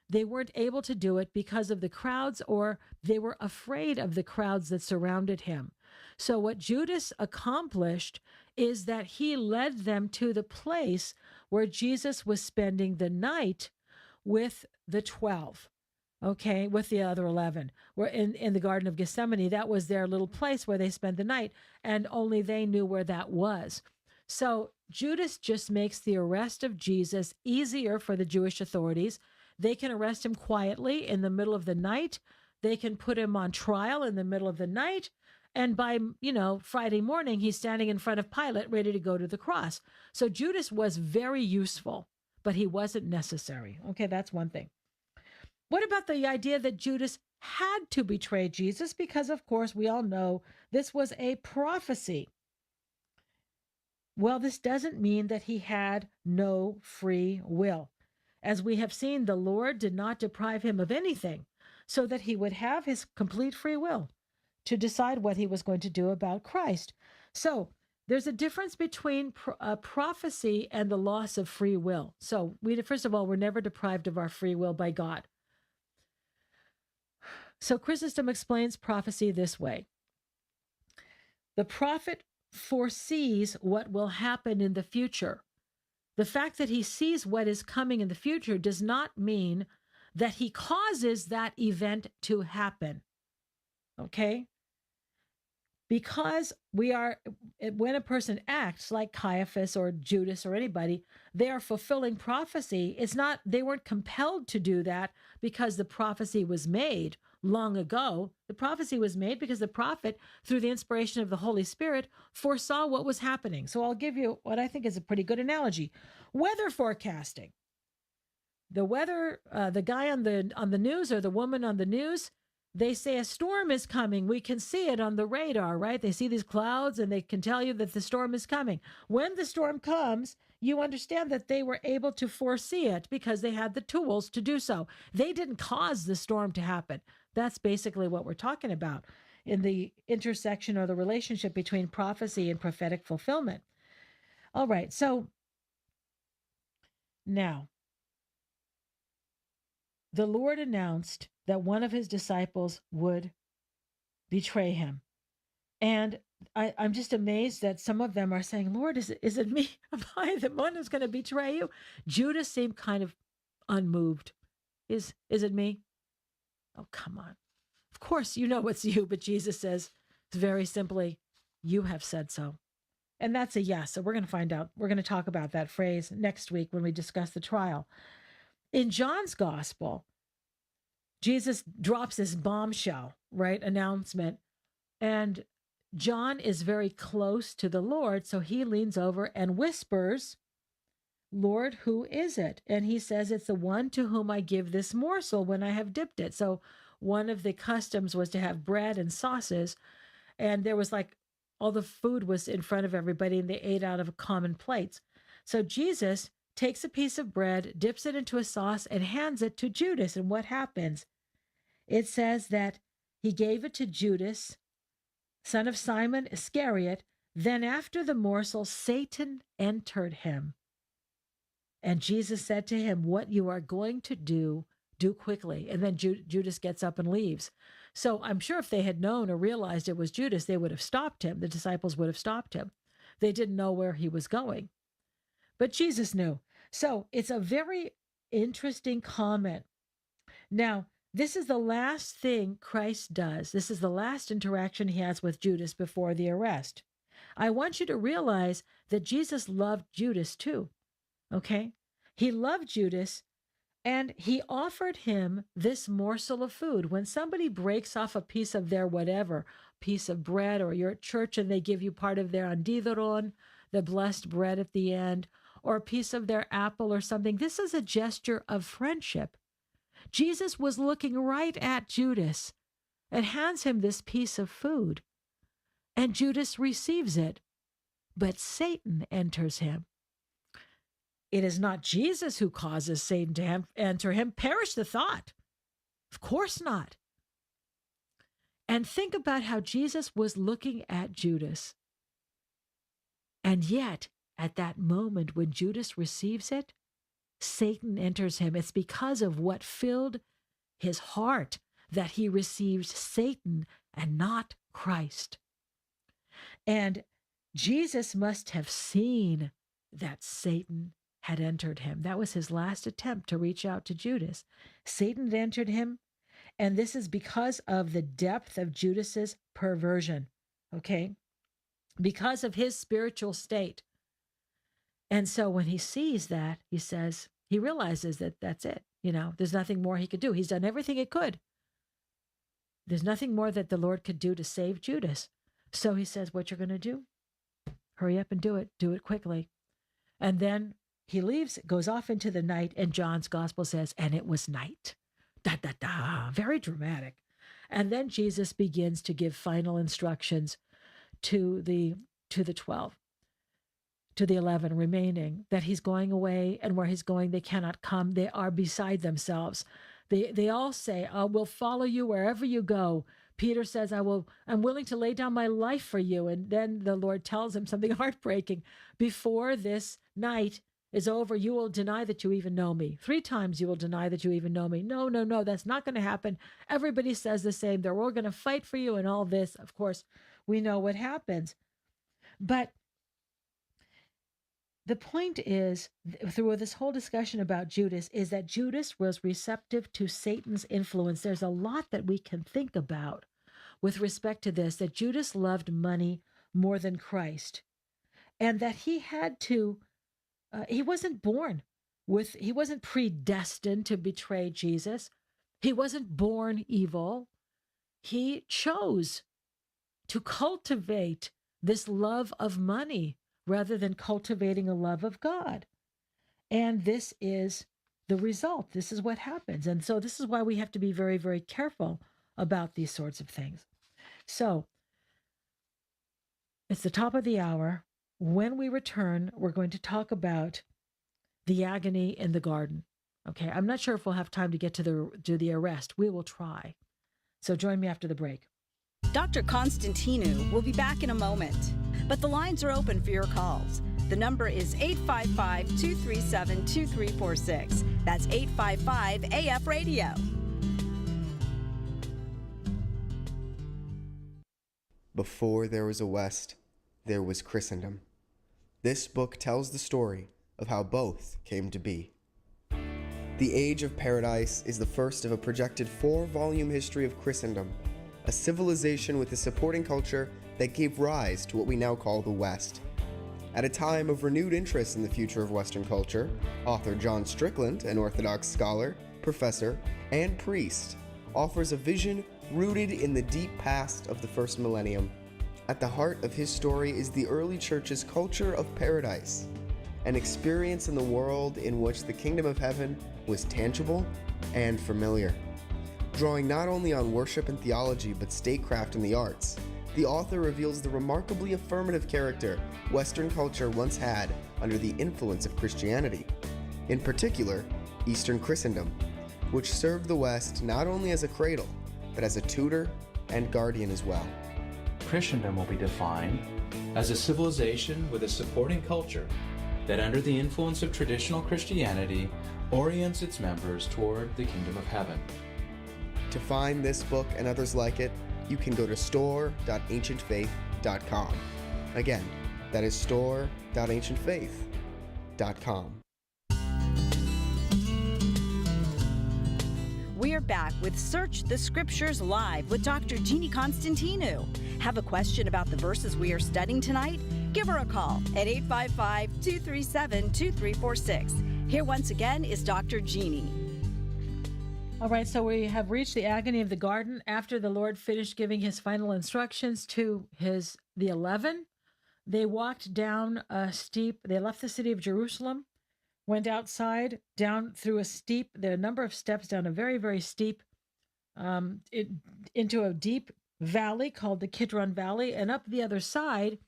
they weren't able to do it because of the crowds, or they were afraid of the crowds that surrounded him. So what Judas accomplished is that he led them to the place where Jesus was spending the night with the 12, okay, with the other 11. We're in the Garden of Gethsemane. That was their little place where they spent the night, and only they knew where that was. So Judas just makes the arrest of Jesus easier for the Jewish authorities. They can arrest him quietly in the middle of the night. They can put him on trial in the middle of the night. And by, Friday morning, he's standing in front of Pilate, ready to go to the cross. So Judas was very useful, but he wasn't necessary. Okay, that's one thing. What about the idea that Judas had to betray Jesus? Because, of course, we all know this was a prophecy. Well, this doesn't mean that he had no free will. As we have seen, the Lord did not deprive him of anything so that he would have his complete free will to decide what he was going to do about Christ. So there's a difference between prophecy and the loss of free will. So first of all, we're never deprived of our free will by God. So Chrysostom explains prophecy this way. The prophet foresees what will happen in the future. The fact that he sees what is coming in the future does not mean that he causes that event to happen. Okay? Because when a person acts like Caiaphas or Judas or anybody, they are fulfilling prophecy. They weren't compelled to do that because the prophecy was made long ago. The prophecy was made because the prophet, through the inspiration of the Holy Spirit, foresaw what was happening. So I'll give you what I think is a pretty good analogy. Weather forecasting. The weather, the guy on the news or the woman on the news, they say a storm is coming. We can see it on the radar, right? They see these clouds and they can tell you that the storm is coming. When the storm comes, you understand that they were able to foresee it because they had the tools to do so. They didn't cause the storm to happen. That's basically what we're talking about in the intersection or the relationship between prophecy and prophetic fulfillment. All right, so now the Lord announced that one of his disciples would betray him. And I'm just amazed that some of them are saying, Lord, is it me? Am I the one who's going to betray you? Judas seemed kind of unmoved. Is it me? Oh, come on. Of course, you know it's you, but Jesus says very simply, you have said so. And that's a yes. So we're going to find out. We're going to talk about that phrase next week when we discuss the trial. In John's gospel, Jesus drops this bombshell, right, announcement, and John is very close to the Lord, so he leans over and whispers, Lord, who is it? And he says, it's the one to whom I give this morsel when I have dipped it. So one of the customs was to have bread and sauces, and there was like all the food was in front of everybody and they ate out of common plates. So Jesus takes a piece of bread, dips it into a sauce, and hands it to Judas. And what happens? It says that he gave it to Judas, son of Simon Iscariot. Then after the morsel, Satan entered him. And Jesus said to him, what you are going to do, do quickly. And then Judas gets up and leaves. So I'm sure if they had known or realized it was Judas, they would have stopped him. The disciples would have stopped him. They didn't know where he was going. But Jesus knew. So it's a very interesting comment. Now, this is the last thing Christ does. This is the last interaction he has with Judas before the arrest. I want you to realize that Jesus loved Judas too. Okay? He loved Judas, and he offered him this morsel of food. When somebody breaks off a piece of their whatever, piece of bread, or you're at church and they give you part of their andidaron, the blessed bread at the end, or a piece of their apple or something, this is a gesture of friendship. Jesus was looking right at Judas and hands him this piece of food, and Judas receives it, but Satan enters him. It is not Jesus who causes Satan to enter him. Perish the thought. Of course not. And think about how Jesus was looking at Judas. And yet, at that moment when Judas receives it, Satan enters him. It's because of what filled his heart that he receives Satan and not Christ. And Jesus must have seen that Satan had entered him. That was his last attempt to reach out to Judas. Satan had entered him, and this is because of the depth of Judas's perversion, okay? Because of his spiritual state. And so when he sees that, he realizes that that's it. There's nothing more he could do. He's done everything he could. There's nothing more that the Lord could do to save Judas. So he says, what you're going to do? Hurry up and do it. Do it quickly. And then he leaves, goes off into the night, and John's gospel says, and it was night. Da, da, da. Very dramatic. And then Jesus begins to give final instructions to the 12, to the 11 remaining, that he's going away, and where he's going, they cannot come. They are beside themselves. They all say, we'll follow you wherever you go. Peter says, I'm willing to lay down my life for you. And then the Lord tells him something heartbreaking. Before this night is over, you will deny that you even know me. 3 times you will deny that you even know me. No, that's not going to happen. Everybody says the same. They're all going to fight for you and all this. Of course, we know what happens. But the point is, through this whole discussion about Judas, is that Judas was receptive to Satan's influence. There's a lot that we can think about with respect to this, that Judas loved money more than Christ, and that he had to, he wasn't predestined to betray Jesus. He wasn't born evil. He chose to cultivate this love of money rather than cultivating a love of God. And this is the result. This is what happens. And so this is why we have to be very, very careful about these sorts of things. So it's the top of the hour. When we return, we're going to talk about the agony in the garden. Okay, I'm not sure if we'll have time to get to the arrest. We will try. So join me after the break. Dr. Constantinou will be back in a moment, but the lines are open for your calls. The number is 855-237-2346. That's 855-AF-RADIO. Before there was a West, there was Christendom. This book tells the story of how both came to be. The Age of Paradise is the first of a projected 4-volume history of Christendom, a civilization with a supporting culture that gave rise to what we now call the West. At a time of renewed interest in the future of Western culture, author John Strickland, an Orthodox scholar, professor, and priest, offers a vision rooted in the deep past of the first millennium. At the heart of his story is the early church's culture of paradise, an experience in the world in which the kingdom of heaven was tangible and familiar. Drawing not only on worship and theology, but statecraft and the arts, the author reveals the remarkably affirmative character Western culture once had under the influence of Christianity, in particular, Eastern Christendom, which served the West not only as a cradle, but as a tutor and guardian as well. Christendom will be defined as a civilization with a supporting culture that, under the influence of traditional Christianity, orients its members toward the kingdom of heaven. To find this book and others like it, you can go to store.ancientfaith.com. Again, that is store.ancientfaith.com. We're back with Search the Scriptures Live with Dr. Jeannie Constantinou. Have a question about the verses we are studying tonight? Give her a call at 855-237-2346. Here once again is Dr. Jeannie. All right, so we have reached the agony of the garden after the Lord finished giving his final instructions to the 11. They walked down a steep, they left the city of Jerusalem, went outside, down through there are a number of steps down a very, very steep, into a deep valley called the Kidron Valley, and up the other side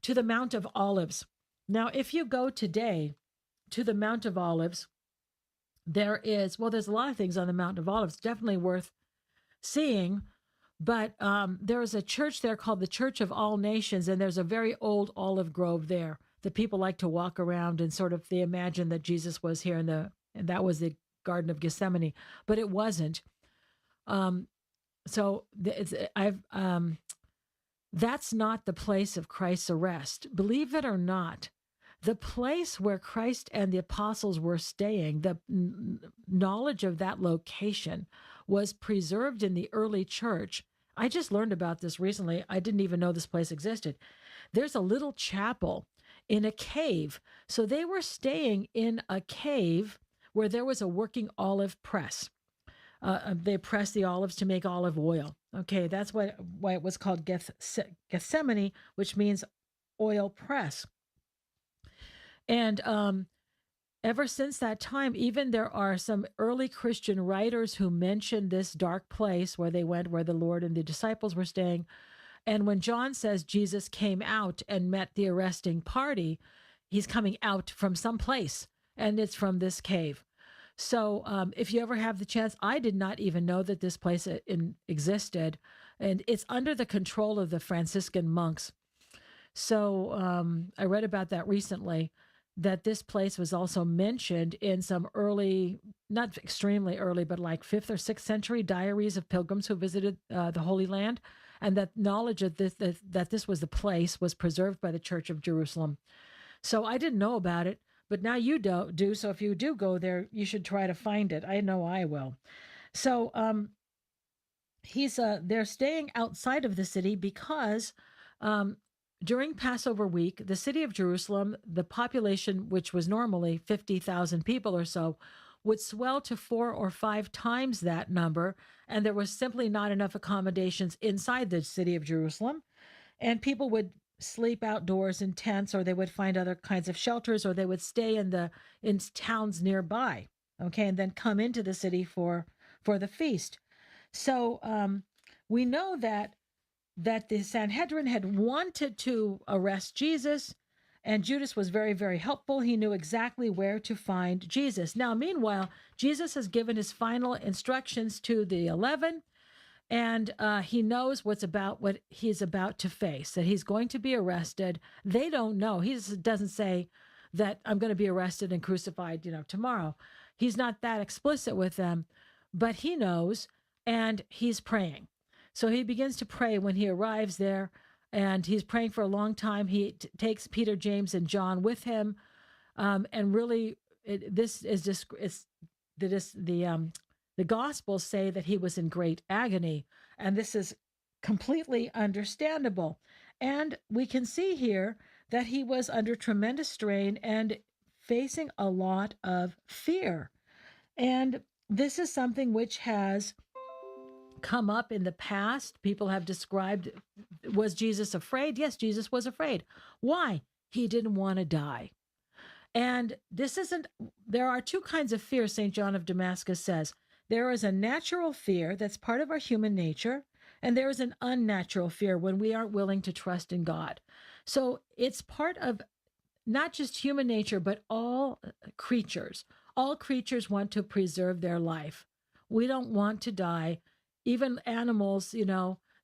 to the Mount of Olives. Now, if you go today to the Mount of Olives, there's a lot of things on the Mount of Olives, definitely worth seeing, but there is a church there called the Church of All Nations, and there's a very old olive grove there that people like to walk around and sort of, they imagine that Jesus was here and that was the Garden of Gethsemane, but it wasn't. That's not the place of Christ's arrest. Believe it or not, the place where Christ and the apostles were staying, the knowledge of that location was preserved in the early church. I just learned about this recently. I didn't even know this place existed. There's a little chapel in a cave. So they were staying in a cave where there was a working olive press. They pressed the olives to make olive oil. Okay, that's why it was called Gethsemane, which means oil press. And ever since that time, even there are some early Christian writers who mention this dark place where they went, where the Lord and the disciples were staying. And when John says Jesus came out and met the arresting party, he's coming out from some place, and it's from this cave. So if you ever have the chance, I did not even know that this place existed, and it's under the control of the Franciscan monks. So I read about that recently, that this place was also mentioned in some early, not extremely early, but like 5th or 6th century diaries of pilgrims who visited the Holy Land, and that knowledge of this, that this was the place, was preserved by the Church of Jerusalem. So I didn't know about it, but now you do. So if you do go there, you should try to find it. I know I will. So they're staying outside of the city because during Passover week, the city of Jerusalem, the population, which was normally 50,000 people or so, would swell to 4 or 5 times that number, and there was simply not enough accommodations inside the city of Jerusalem, and people would sleep outdoors in tents, or they would find other kinds of shelters, or they would stay in towns nearby, okay, and then come into the city for the feast. So we know that the Sanhedrin had wanted to arrest Jesus, and Judas was very, very helpful. He knew exactly where to find Jesus. Now, meanwhile, Jesus has given his final instructions to the 11, and he knows what he's about to face, that he's going to be arrested. They don't know. He doesn't say that I'm going to be arrested and crucified, tomorrow. He's not that explicit with them, but he knows, and he's praying. So he begins to pray when he arrives there, and he's praying for a long time. He takes Peter, James, and John with him, and really, the Gospels say that he was in great agony, and this is completely understandable. And we can see here that he was under tremendous strain and facing a lot of fear. And this is something which has come up in the past. People have described, was Jesus afraid? Yes, Jesus was afraid. Why? He didn't want to die. And this isn't, there are two kinds of fear, St. John of Damascus says. There is a natural fear that's part of our human nature, and there is an unnatural fear when we aren't willing to trust in God. So it's part of not just human nature, but all creatures. All creatures want to preserve their life. We don't want to die. Even animals,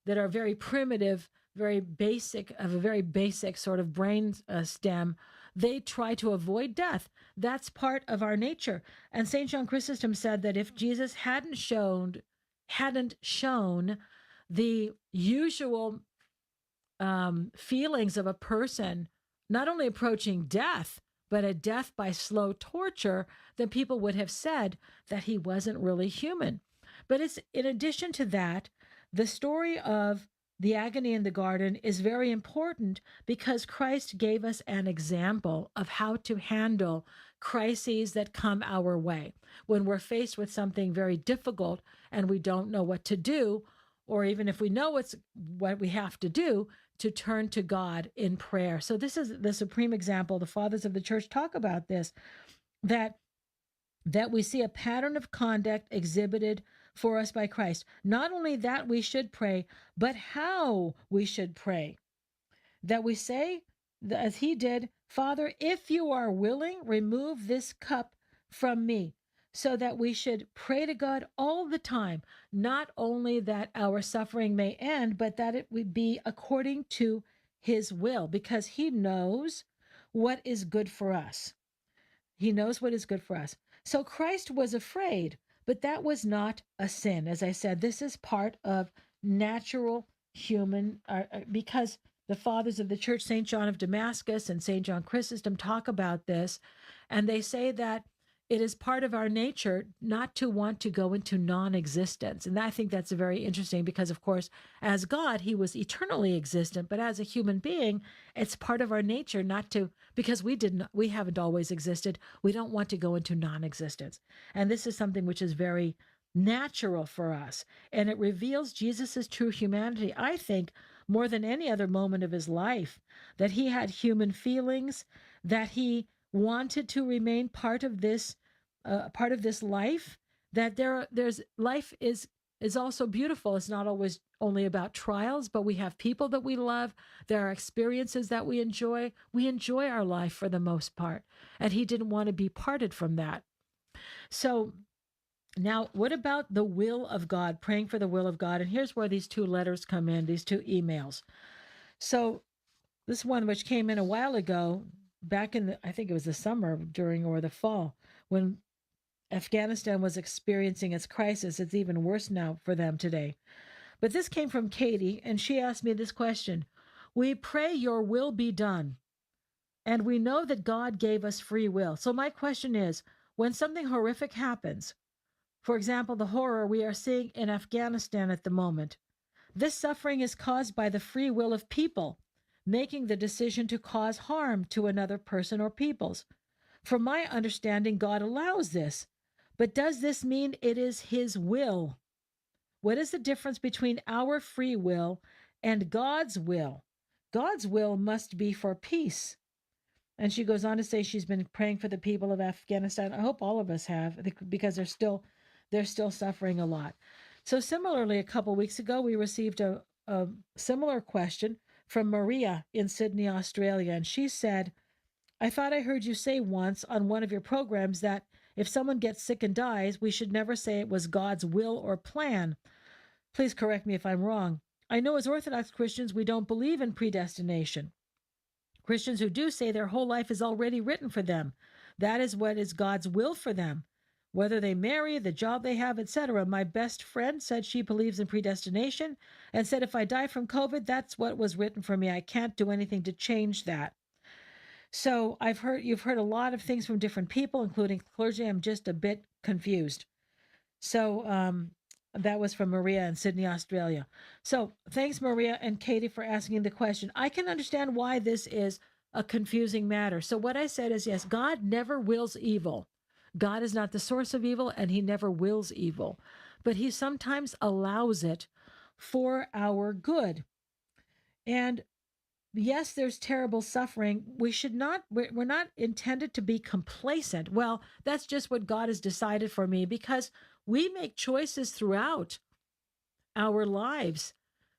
that are very primitive, very basic, have a very basic sort of brain stem, they try to avoid death. That's part of our nature. And St. John Chrysostom said that if Jesus hadn't shown the usual feelings of a person, not only approaching death, but a death by slow torture, then people would have said that he wasn't really human. But it's in addition to that, the story of the agony in the garden is very important because Christ gave us an example of how to handle crises that come our way. When we're faced with something very difficult and we don't know what to do, or even if we know what we have to do, to turn to God in prayer. So this is the supreme example. The fathers of the church talk about this, that we see a pattern of conduct exhibited for us by Christ. Not only that we should pray, but how we should pray. That we say, as he did, Father, if you are willing, remove this cup from me. So that we should pray to God all the time, not only that our suffering may end, but that it would be according to his will, because he knows what is good for us. He knows what is good for us. So Christ was afraid, but that was not a sin. As I said, this is part of natural human, because the fathers of the church, St. John of Damascus and St. John Chrysostom, talk about this, and they say that it is part of our nature not to want to go into non-existence. And I think that's very interesting because, of course, as God, he was eternally existent. But as a human being, it's part of our nature not to, because we haven't always existed. We don't want to go into non-existence. And this is something which is very natural for us. And it reveals Jesus's true humanity, I think, more than any other moment of his life, that he had human feelings, that he wanted to remain part of this life, that there's life is also beautiful. It's not always only about trials, but we have people that we love. There are experiences that we enjoy. We enjoy our life for the most part, and he didn't want to be parted from that. So now, what about the will of God, praying for the will of God? And here's where these two letters come in, these two emails. So this one, which came in a while ago, back in I think it was the summer or the fall, when Afghanistan was experiencing its crisis. It's even worse now for them today. But this came from Katie, and she asked me this question. We pray your will be done, and we know that God gave us free will. So my question is, when something horrific happens, for example, the horror we are seeing in Afghanistan at the moment, this suffering is caused by the free will of people making the decision to cause harm to another person or peoples. From my understanding, God allows this. But does this mean it is his will? What is the difference between our free will and God's will? God's will must be for peace. And she goes on to say she's been praying for the people of Afghanistan. I hope all of us have, because they're still suffering a lot. So similarly, a couple weeks ago, we received a similar question from Maria in Sydney, Australia. And she said, I thought I heard you say once on one of your programs that if someone gets sick and dies, we should never say it was God's will or plan. Please correct me if I'm wrong. I know as Orthodox Christians, we don't believe in predestination. Christians who do say their whole life is already written for them. That is what is God's will for them. Whether they marry, the job they have, etc. My best friend said she believes in predestination and said if I die from COVID, that's what was written for me. I can't do anything to change that. So you've heard a lot of things from different people, including clergy. I'm just a bit confused. So that was from Maria in Sydney, Australia. So thanks, Maria and Katie, for asking the question. I can understand why this is a confusing matter. So what I said is, yes, God never wills evil. God is not the source of evil, and he never wills evil. But he sometimes allows it for our good. And yes, there's terrible suffering. We're not intended to be complacent. Well, that's just what God has decided for me, because we make choices throughout our lives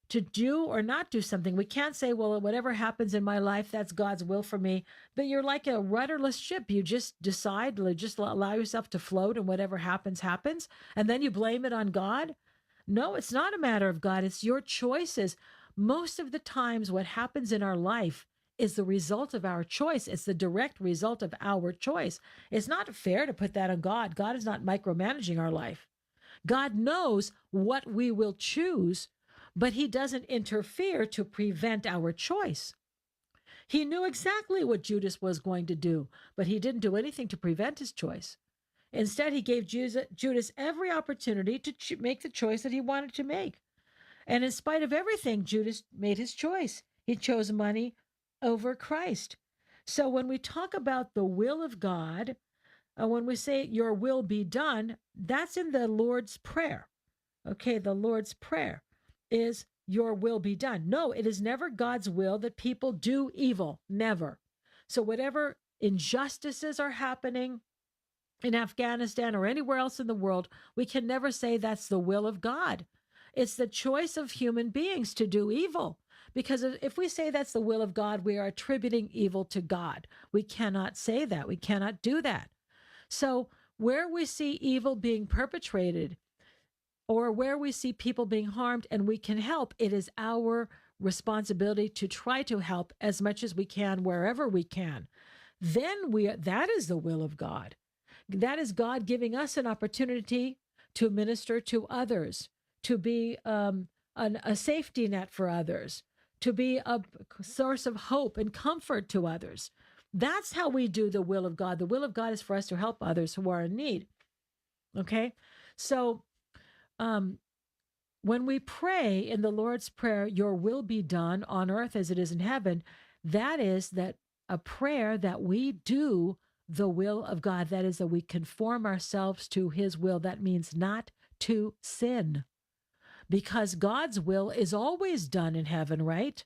to do or not do something. We can't say, well, whatever happens in my life, that's God's will for me. But you're like a rudderless ship. You just decide, just allow yourself to float, and whatever happens, happens. And then you blame it on God. No, it's not a matter of God. It's your choices. Most of the times, what happens in our life is the result of our choice. It's the direct result of our choice. It's not fair to put that on God. God is not micromanaging our life. God knows what we will choose, but he doesn't interfere to prevent our choice. He knew exactly what Judas was going to do, but he didn't do anything to prevent his choice. Instead, he gave Judas every opportunity to make the choice that he wanted to make. And in spite of everything, Judas made his choice. He chose money over Christ. So when we talk about the will of God, when we say your will be done, that's in the Lord's Prayer. Okay, the Lord's Prayer is your will be done. No, it is never God's will that people do evil. Never. So whatever injustices are happening in Afghanistan or anywhere else in the world, we can never say that's the will of God. It's the choice of human beings to do evil. Because if we say that's the will of God, we are attributing evil to God. We cannot say that. We cannot do that. So where we see evil being perpetrated, or where we see people being harmed and we can help, it is our responsibility to try to help as much as we can, wherever we can. Then that is the will of God. That is God giving us an opportunity to minister to others, to be a safety net for others, to be a source of hope and comfort to others. That's how we do the will of God. The will of God is for us to help others who are in need. Okay? So when we pray in the Lord's Prayer, your will be done on earth as it is in heaven, that is that a prayer that we do the will of God. That is that we conform ourselves to his will. That means not to sin. Because God's will is always done in heaven, right?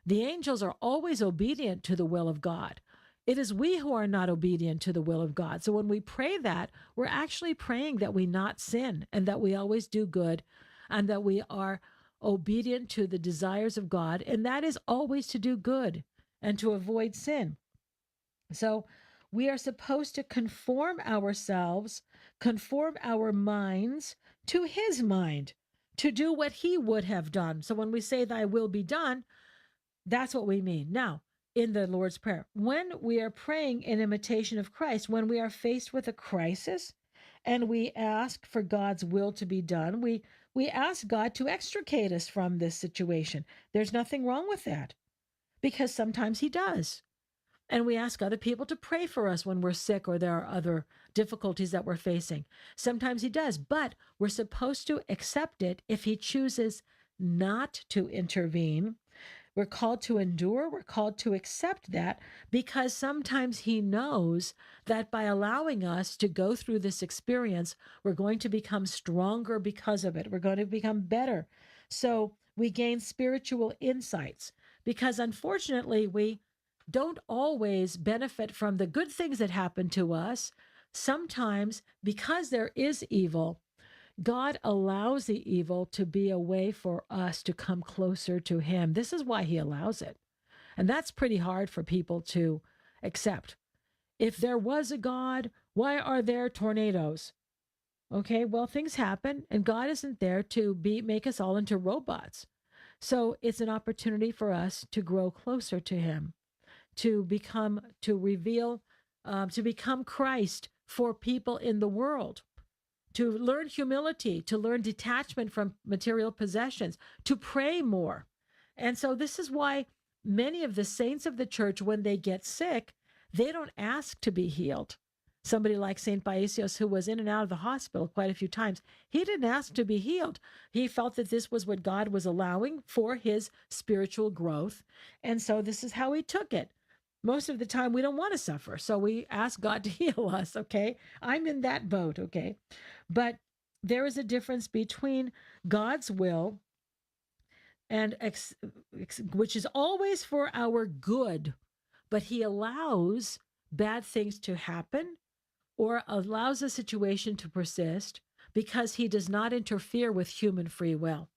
The angels are always obedient to the will of God. It is we who are not obedient to the will of God. So when we pray that, we're actually praying that we not sin and that we always do good and that we are obedient to the desires of God. And that is always to do good and to avoid sin. So we are supposed to conform ourselves, conform our minds to his mind, to do what he would have done. So when we say thy will be done, that's what we mean. Now, in the Lord's Prayer, when we are praying in imitation of Christ, when we are faced with a crisis and we ask for God's will to be done, we ask God to extricate us from this situation. There's nothing wrong with that, because sometimes he does. And we ask other people to pray for us when we're sick or there are other difficulties that we're facing. Sometimes he does, but we're supposed to accept it if he chooses not to intervene. We're called to endure. We're called to accept that, because sometimes he knows that by allowing us to go through this experience, we're going to become stronger because of it. We're going to become better. So we gain spiritual insights, because unfortunately, we don't always benefit from the good things that happen to us. Sometimes, because there is evil, God allows the evil to be a way for us to come closer to him. This is why he allows it. And that's pretty hard for people to accept. If there was a God, why are there tornadoes? Okay, well, things happen, and God isn't there to make us all into robots. So it's an opportunity for us to grow closer to him, to become Christ for people in the world, to learn humility, to learn detachment from material possessions, to pray more. And so this is why many of the saints of the church, when they get sick, they don't ask to be healed. Somebody like St. Paisios, who was in and out of the hospital quite a few times, he didn't ask to be healed. He felt that this was what God was allowing for his spiritual growth. And so this is how he took it. Most of the time, we don't want to suffer, so we ask God to heal us, okay? I'm in that boat, okay? But there is a difference between God's will and which is always for our good, but he allows bad things to happen or allows a situation to persist because he does not interfere with human free will.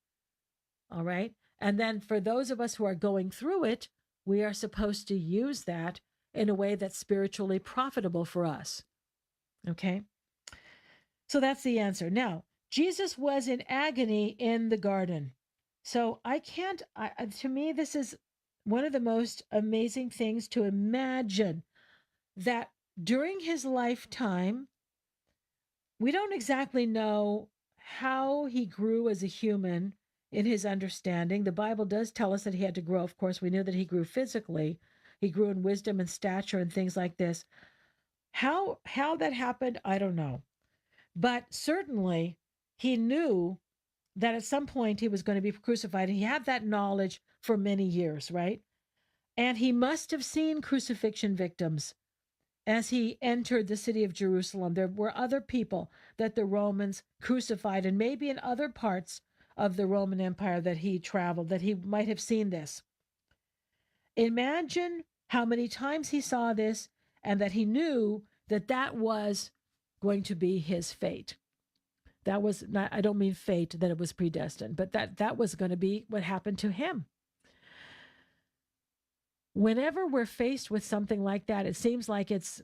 All right? And then for those of us who are going through it, we are supposed to use that in a way that's spiritually profitable for us. Okay? So that's the answer. Now, Jesus was in agony in the garden. So to me, this is one of the most amazing things to imagine that during his lifetime, we don't exactly know how he grew as a human in his understanding. The Bible does tell us that he had to grow. Of course, we knew that he grew physically. He grew in wisdom and stature and things like this. How that happened, I don't know. But certainly he knew that at some point he was going to be crucified. And he had that knowledge for many years, right? And he must have seen crucifixion victims as he entered the city of Jerusalem. There were other people that the Romans crucified, and maybe in other parts of the Roman Empire that he traveled, that he might have seen this. Imagine how many times he saw this and that he knew that that was going to be his fate. That was not, I don't mean fate, that it was predestined, but that was going to be what happened to him. Whenever we're faced with something like that, it seems like it's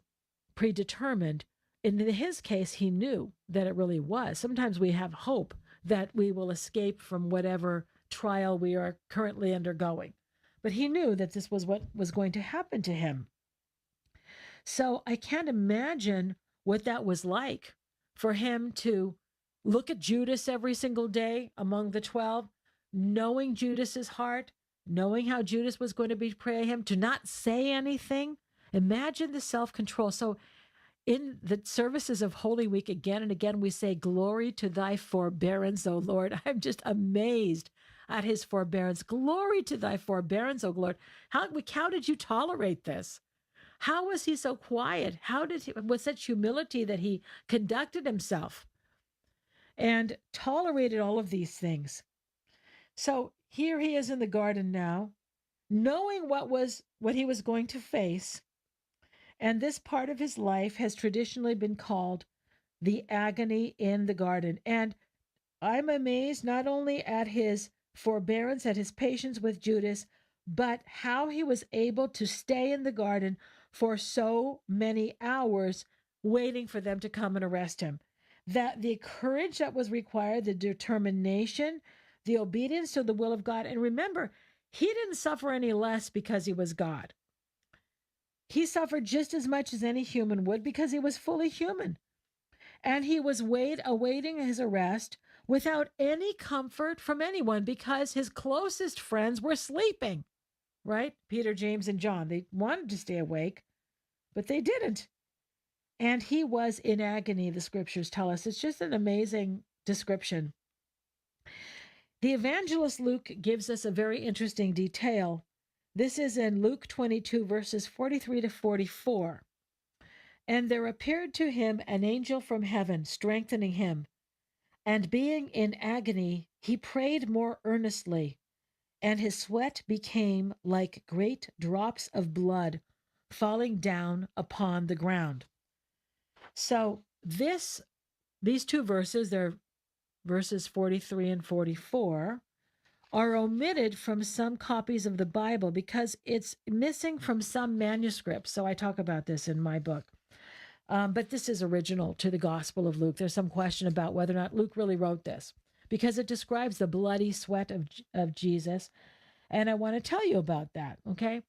predetermined. In his case, he knew that it really was. Sometimes we have hope that we will escape from whatever trial we are currently undergoing. But he knew that this was what was going to happen to him. So I can't imagine what that was like for him to look at Judas every single day among the 12, knowing Judas's heart, knowing how Judas was going to betray him, to not say anything. Imagine the self-control. So in the services of Holy Week, again and again, we say, glory to thy forbearance, O Lord. I'm just amazed at his forbearance. Glory to thy forbearance, O Lord. How did you tolerate this? How was he so quiet? With such humility that he conducted himself and tolerated all of these things? So here he is in the garden now, knowing what he was going to face. And this part of his life has traditionally been called the agony in the garden. And I'm amazed not only at his forbearance, at his patience with Judas, but how he was able to stay in the garden for so many hours, waiting for them to come and arrest him. That the courage that was required, the determination, the obedience to the will of God. And remember, he didn't suffer any less because he was God. He suffered just as much as any human would because he was fully human. And he was awaiting his arrest without any comfort from anyone because his closest friends were sleeping, right? Peter, James, and John. They wanted to stay awake, but they didn't. And he was in agony, the scriptures tell us. It's just an amazing description. The evangelist Luke gives us a very interesting detail. This is in Luke 22, verses 43 to 44. And there appeared to him an angel from heaven, strengthening him. And being in agony, he prayed more earnestly, and his sweat became like great drops of blood falling down upon the ground. So these two verses, they're verses 43 and 44, are omitted from some copies of the Bible because it's missing from some manuscripts. So I talk about this in my book. But this is original to the Gospel of Luke. There's some question about whether or not Luke really wrote this because it describes the bloody sweat of Jesus. And I want to tell you about that, okay?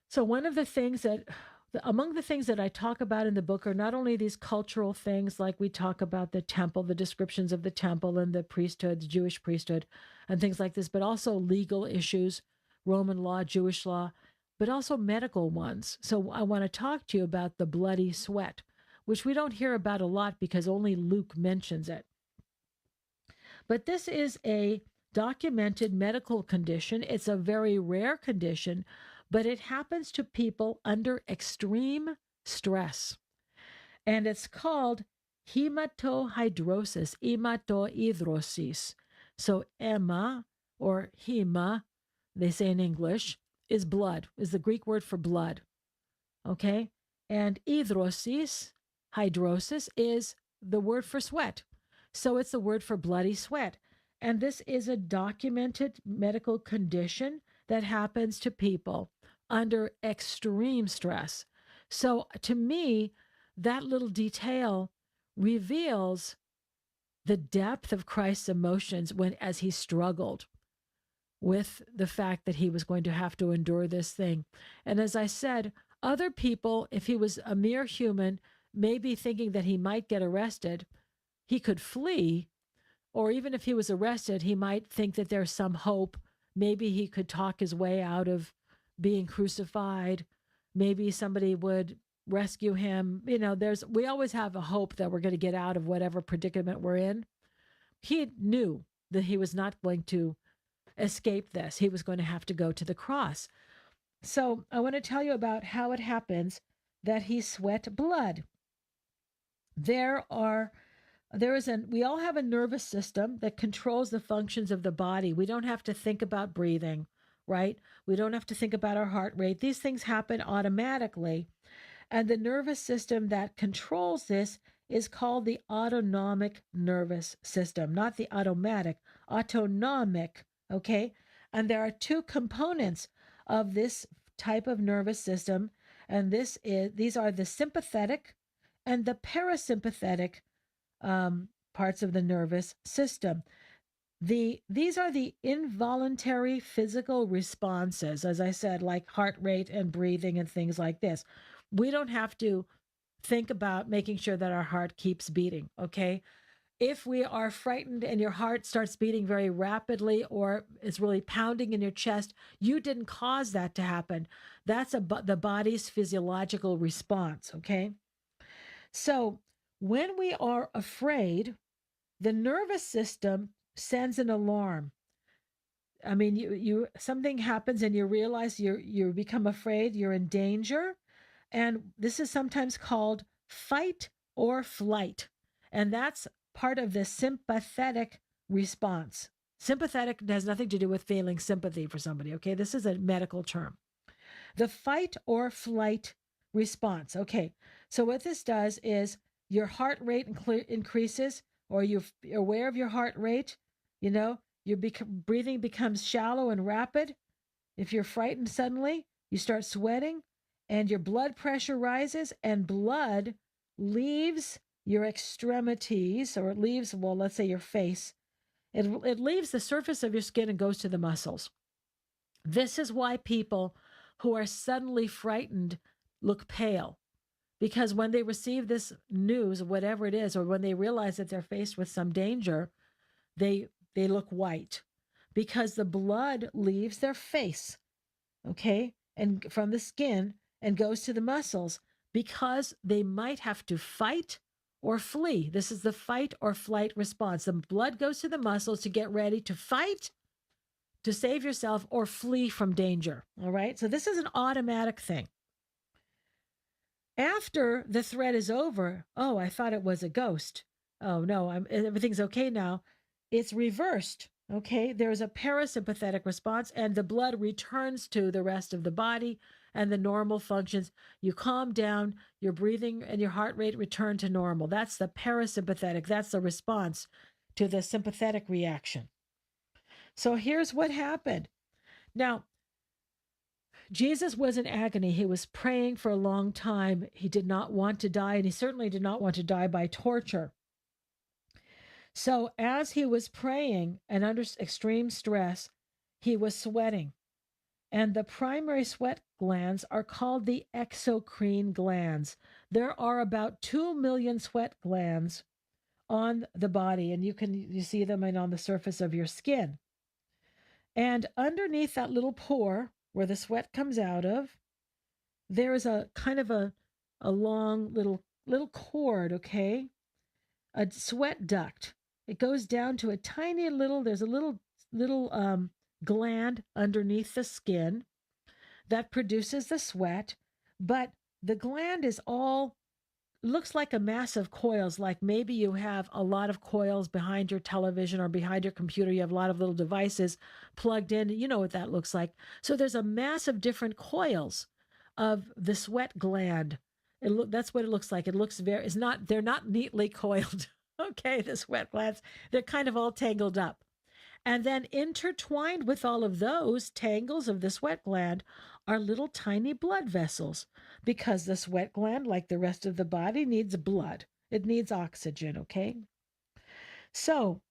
So among the things that I talk about in the book are not only these cultural things, like we talk about the temple, the descriptions of the temple and the priesthood, the Jewish priesthood, and things like this, but also legal issues, Roman law, Jewish law, but also medical ones. So I want to talk to you about the bloody sweat, which we don't hear about a lot because only Luke mentions it. But this is a documented medical condition. It's a very rare condition, but it happens to people under extreme stress. And it's called hematohydrosis, hematohydrosis. So hema, or hema, they say in English, is blood, is the Greek word for blood. Okay? And hydrosis is the word for sweat. So it's the word for bloody sweat. And this is a documented medical condition that happens to people under extreme stress. So to me, that little detail reveals the depth of Christ's emotions as he struggled with the fact that he was going to have to endure this thing. And as I said, other people, if he was a mere human, maybe thinking that he might get arrested, he could flee, or even if he was arrested, he might think that there's some hope. Maybe he could talk his way out of being crucified. Maybe somebody would rescue him. We always have a hope that we're going to get out of whatever predicament we're in. He knew that he was not going to escape this. He was going to have to go to the cross. So I want to tell you about how it happens that he sweat blood. We all have a nervous system that controls the functions of the body. We don't have to think about breathing, right? We don't have to think about our heart rate. These things happen automatically. And the nervous system that controls this is called the autonomic nervous system, not the automatic, autonomic, okay? And there are two components of this type of nervous system, and these are the sympathetic and the parasympathetic parts of the nervous system. These are the involuntary physical responses, as I said, like heart rate and breathing and things like this. We don't have to think about making sure that our heart keeps beating, okay? If we are frightened and your heart starts beating very rapidly or is really pounding in your chest, you didn't cause that to happen. That's the body's physiological response, okay? So when we are afraid, the nervous system sends an alarm. I mean, you something happens and you realize you become afraid, you're in danger. And this is sometimes called fight or flight. And that's part of the sympathetic response. Sympathetic has nothing to do with feeling sympathy for somebody, okay? This is a medical term. The fight or flight response. Okay, so what this does is your heart rate increases, or you're aware of your heart rate, your breathing becomes shallow and rapid. If you're frightened suddenly, you start sweating, and your blood pressure rises, and blood leaves your extremities, or it leaves, well, let's say your face. It leaves the surface of your skin and goes to the muscles. This is why people who are suddenly frightened look pale, because when they receive this news, whatever it is, or when they realize that they're faced with some danger, they look white, because the blood leaves their face, okay, and from the skin and goes to the muscles, because they might have to fight or flee. This is the fight or flight response. The blood goes to the muscles to get ready to fight, to save yourself, or flee from danger. All right. So this is an automatic thing. After the threat is over, oh, I thought it was a ghost. Oh, no, everything's okay now. It's reversed. Okay. There's a parasympathetic response, and the blood returns to the rest of the body and the normal functions. You calm down, your breathing and your heart rate return to normal. That's the parasympathetic. That's the response to the sympathetic reaction. So here's what happened. Now, Jesus was in agony. He was praying for a long time. He did not want to die, and he certainly did not want to die by torture. So as he was praying and under extreme stress, he was sweating. And the primary sweat glands are called the exocrine glands. There are about 2 million sweat glands on the body, and you see them on the surface of your skin. And underneath that little pore where the sweat comes out of, there is a kind of a long little cord, okay? A sweat duct. It goes down to a tiny there's a little gland underneath the skin that produces the sweat, but the gland is all looks like a mass of coils, like maybe you have a lot of coils behind your television or behind your computer. You have a lot of little devices plugged in. You know what that looks like. So there's a mass of different coils of the sweat gland. That's what it looks like. It looks they're not neatly coiled. Okay, the sweat glands, they're kind of all tangled up. And then intertwined with all of those tangles of the sweat gland are little tiny blood vessels, because the sweat gland, like the rest of the body, needs blood. It needs oxygen, okay? So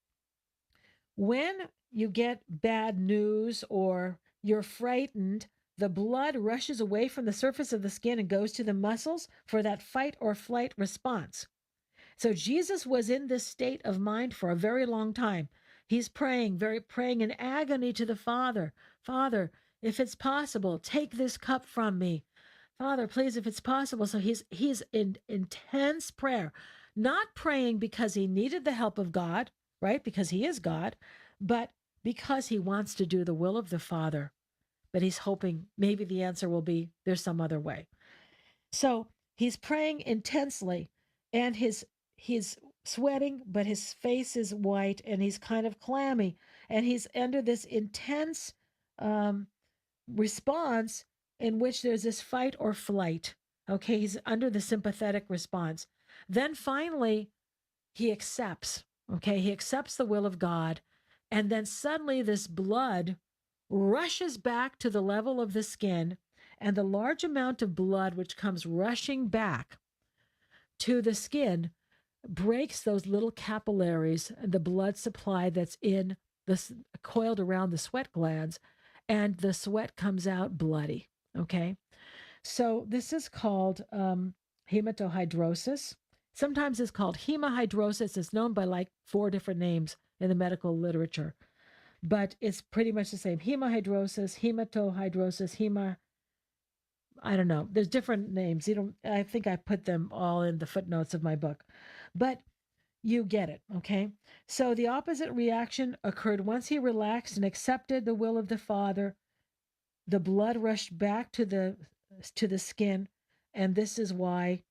when you get bad news or you're frightened, the blood rushes away from the surface of the skin and goes to the muscles for that fight or flight response. So Jesus was in this state of mind for a very long time. He's praying in agony to the Father. Father, if it's possible, take this cup from me. Father, please, if it's possible. So he's in intense prayer, not praying because he needed the help of God, right? Because he is God, but because he wants to do the will of the Father. But he's hoping maybe the answer will be there's some other way. So he's praying intensely, and he's sweating, but his face is white and he's kind of clammy, and he's under this intense response in which there's this fight or flight. Okay, he's under the sympathetic response. Then finally, he accepts. Okay, he accepts the will of God, and then suddenly this blood rushes back to the level of the skin, and the large amount of blood which comes rushing back to the skin breaks those little capillaries and the blood supply that's in coiled around the sweat glands, and the sweat comes out bloody. Okay, so this is called hematohydrosis. Sometimes it's called hematohydrosis. It's known by like 4 different names in the medical literature, but it's pretty much the same. Hematohydrosis, I don't know. There's different names. I think I put them all in the footnotes of my book, but you get it, okay? So the opposite reaction occurred once he relaxed and accepted the will of the Father. The blood rushed back to the skin, and this is why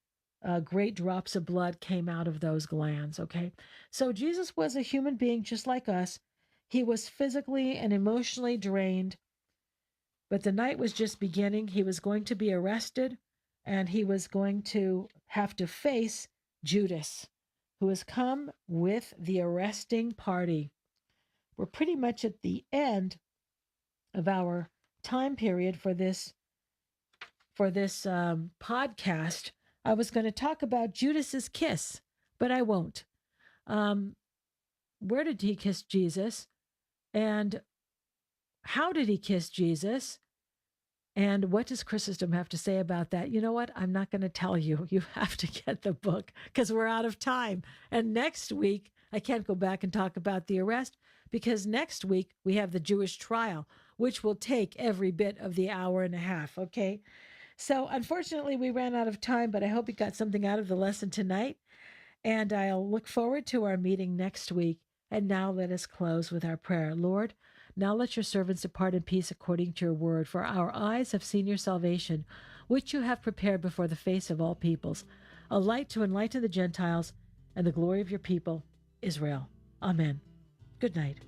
great drops of blood came out of those glands, okay? So Jesus was a human being just like us. He was physically and emotionally drained, but the night was just beginning. He was going to be arrested, and he was going to have to face Judas, who has come with the arresting party. We're pretty much at the end of our time period for this podcast. I was going to talk about Judas's kiss, but I won't. Where did he kiss Jesus? And how did he kiss Jesus? And what does Chrysostom have to say about that? You know what? I'm not going to tell you. You have to get the book because we're out of time. And next week, I can't go back and talk about the arrest because next week we have the Jewish trial, which will take every bit of the hour and a half. Okay. So unfortunately, we ran out of time, but I hope you got something out of the lesson tonight. And I'll look forward to our meeting next week. And now let us close with our prayer. Lord, now let your servants depart in peace according to your word, for our eyes have seen your salvation, which you have prepared before the face of all peoples, a light to enlighten the Gentiles and the glory of your people, Israel. Amen. Good night.